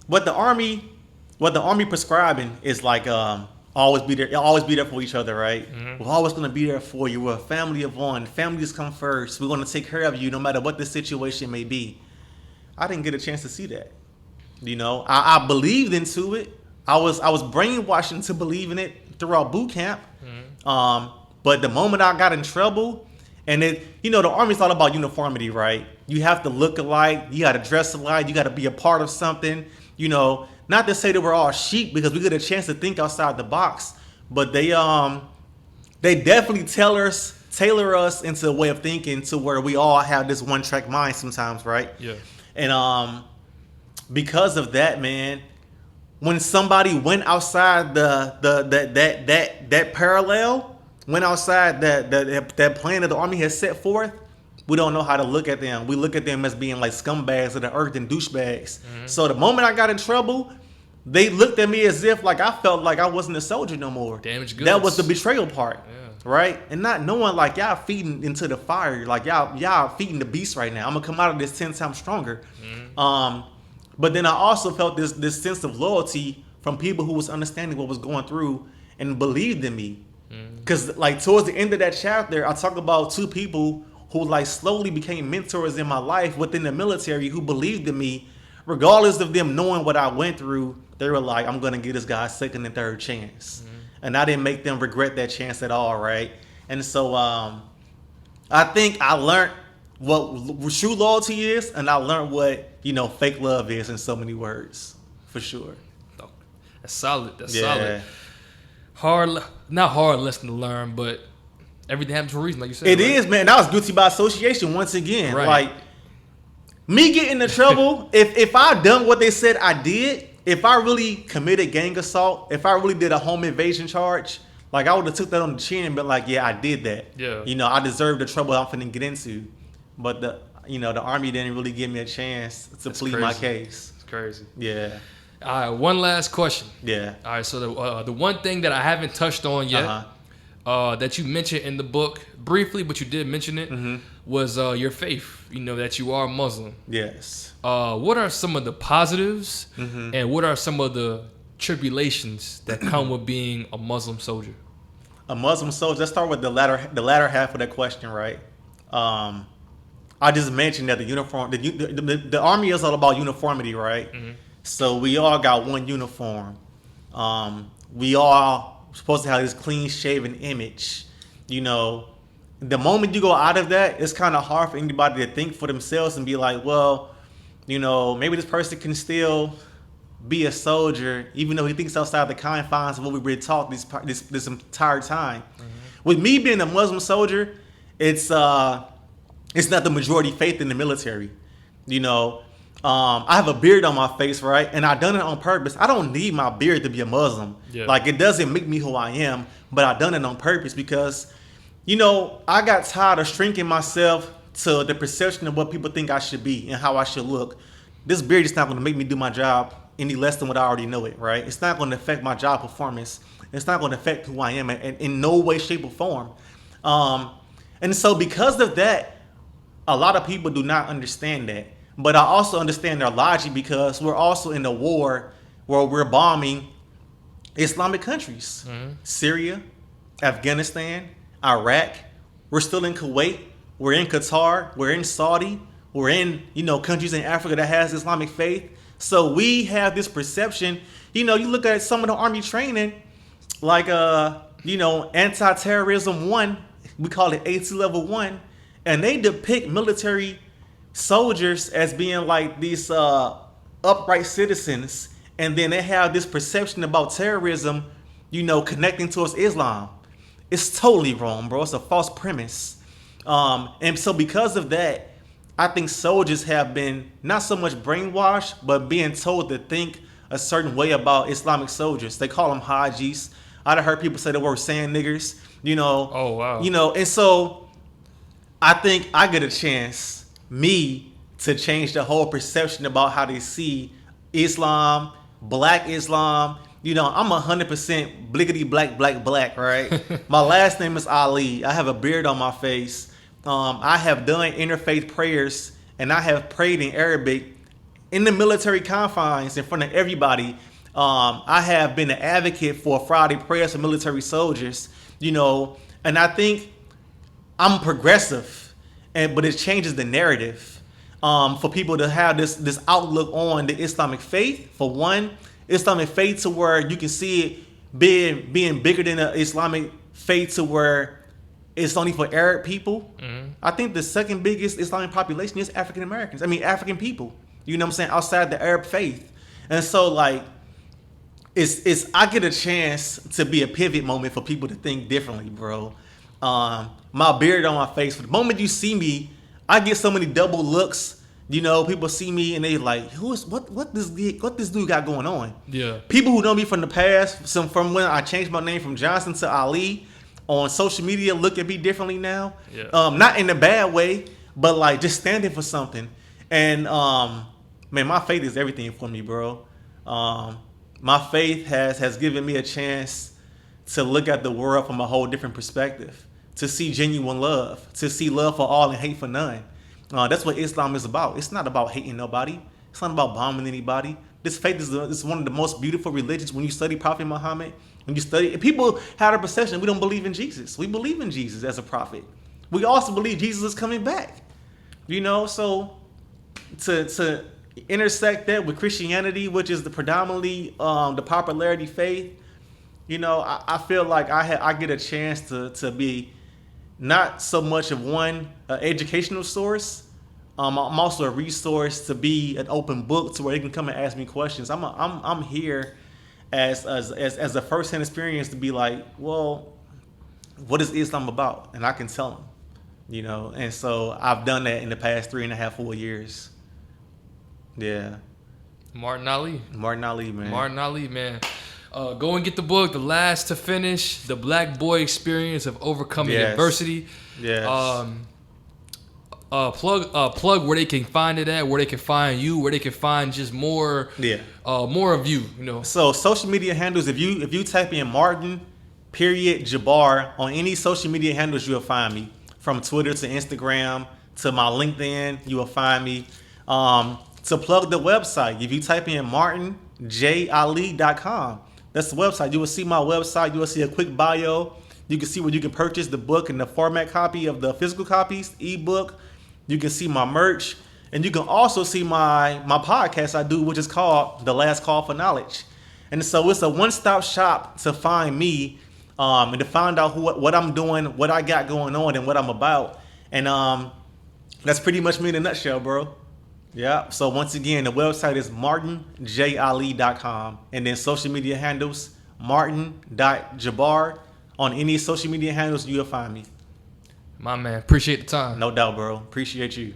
what the army prescribing is like always be there for each other, right? Mm-hmm. We're always gonna be there for you. We're a family of one. Families come first. We're gonna take care of you no matter what the situation may be. I didn't get a chance to see that. I believed into it. I was brainwashed into believing it throughout boot camp. Mm-hmm. But the moment I got in trouble, and the Army's all about uniformity, right? You have to look alike. You got to dress alike. You got to be a part of something. Not to say that we're all sheep because we get a chance to think outside the box, but they definitely tailor us into a way of thinking to where we all have this one track mind sometimes, right? Yeah. And because of that, man, when somebody went outside that parallel, went outside that plan that the Army has set forth, we don't know how to look at them. We look at them as being like scumbags of the earth and douchebags. Mm-hmm. So the moment I got in trouble, they looked at me as if like I felt like I wasn't a soldier no more. Damaged goods. That was the betrayal part, right? And not knowing like y'all feeding into the fire, like y'all feeding the beast right now. I'm gonna come out of this 10 times stronger. Mm-hmm. But then I also felt this sense of loyalty from people who was understanding what was going through and believed in me. Because like towards the end of that chapter, I talk about two people who like slowly became mentors in my life within the military who believed in me, regardless of them knowing what I went through. They were like, I'm going to give this guy a second and third chance. Mm-hmm. And I didn't make them regret that chance at all, right? And so I think I learned what true loyalty is, and I learned what, fake love is in so many words, for sure. That's solid. That's Yeah. solid. Not hard lesson to learn, but everything happens for a reason, like you said. It right? is, man. That was guilty by association once again. Right. Like me getting into trouble, if I done what they said I did, if I really committed gang assault, if I really did a home invasion charge, like I would have took that on the chin and been like, yeah, I did that. Yeah. You know, I deserve the trouble I'm finna get into. But the army didn't really give me a chance to plead my case. It's crazy. Yeah. All right, one last question. Yeah. All right, so the one thing that I haven't touched on yet, that you mentioned in the book briefly, but you did mention it, was your faith. You know that you are Muslim. Yes. What are some of the positives, and what are some of the tribulations that come with being a Muslim soldier? A Muslim soldier. Let's start with the latter half of that question, right? I just mentioned that the uniform, the army is all about uniformity, right? So we all got one uniform. We all supposed to have this clean shaven image. You know, the moment you go out of that, it's kind of hard for anybody to think for themselves and be like, well, you know, maybe this person can still be a soldier, even though he thinks outside the confines of what we've been taught this entire time. With me being a Muslim soldier, it's not the majority faith in the military. You know, I have a beard on my face, right? And I done it on purpose. I don't need my beard to be a Muslim. Yeah. Like, it doesn't make me who I am, but I done it on purpose because, you know, I got tired of shrinking myself to the perception of what people think I should be and how I should look. This beard is not going to make me do my job any less than what I already know it, right? It's not going to affect my job performance. It's not going to affect who I am in no way, shape, or form. And so because of that, a lot of people do not understand that. But I also understand their logic because we're also in a war where we're bombing Islamic countries. Syria, Afghanistan, Iraq. We're still in Kuwait. We're in Qatar. We're in Saudi. We're in, you know, countries in Africa that has Islamic faith. So we have this perception. You know, you look at some of the army training, like, you know, anti-terrorism 1. We call it AT level 1. And they depict military soldiers as being like these upright citizens, and then they have this perception about terrorism, you know, connecting towards Islam. It's totally wrong, bro. It's a false premise. And so because of that, I think soldiers have been not so much brainwashed, but being told to think a certain way about Islamic soldiers. They call them Hajis. I've heard people say the word sand niggers, you know. Oh, wow. You know, and so I think I get a chance, me, to change the whole perception about how they see Islam, black Islam. You know, I'm 100% blickety black, right? My last name is Ali. I have a beard on my face. I have done interfaith prayers, and I have prayed in Arabic in the military confines in front of everybody. I have been an advocate for Friday prayers for military soldiers, you know, and I think I'm progressive, but it changes the narrative for people to have this outlook on the Islamic faith. For one, Islamic faith to where you can see it being bigger than the Islamic faith to where it's only for Arab people. I think the second biggest Islamic population is African Americans. I mean, African people. You know what I'm saying? Outside the Arab faith. And so, like, I get a chance to be a pivot moment for people to think differently, bro. My beard on my face. For the moment you see me, I get so many double looks. You know, people see me and they like, what this dude got going on? Yeah. People who know me from the past, from when I changed my name from Johnson to Ali, on social media look at me differently now. Yeah. Not in a bad way, but like just standing for something. And man, my faith is everything for me, bro. My faith has given me a chance to look at the world from a whole different perspective, to see genuine love, to see love for all and hate for none. That's what Islam is about. It's not about hating nobody. It's not about bombing anybody. This faith is one of the most beautiful religions. When you study Prophet Muhammad, when you study, people have a perception we don't believe in Jesus. We believe in Jesus as a prophet. We also believe Jesus is coming back. You know, so to intersect that with Christianity, which is the predominantly the popularity faith, you know, I feel like I get a chance to be not so much of one educational source. I'm also a resource to be an open book to where they can come and ask me questions. I'm here as a first hand experience to be like, well, what is Islam about? And I can tell them, you know. And so I've done that in the past 3.5, 4 years. Yeah. Martin Ali. Martin Ali, man. Martin Ali, man. Go and get the book, The Last to Finish, The Black Boy Experience of Overcoming Adversity. Yes. Plug where they can find it at, where they can find you, where they can find just more of you, you know. So social media handles, if you type in Martin Jabbar on any social media handles, you'll find me. From Twitter to Instagram to my LinkedIn, you will find me. To plug the website, if you type in martinjali.com, that's the website. You will see my website. You will see a quick bio. You can see where you can purchase the book and the format copy of the physical copies, ebook. You can see my merch. And you can also see my podcast I do, which is called The Last Call for Knowledge. And so it's a one-stop shop to find me and to find out what I'm doing, what I got going on, and what I'm about. And that's pretty much me in a nutshell, bro. Yeah. So once again, the website is martinjali.com. And then social media handles, martin.jabbar. On any social media handles, you'll find me. My man, appreciate the time. No doubt, bro. Appreciate you.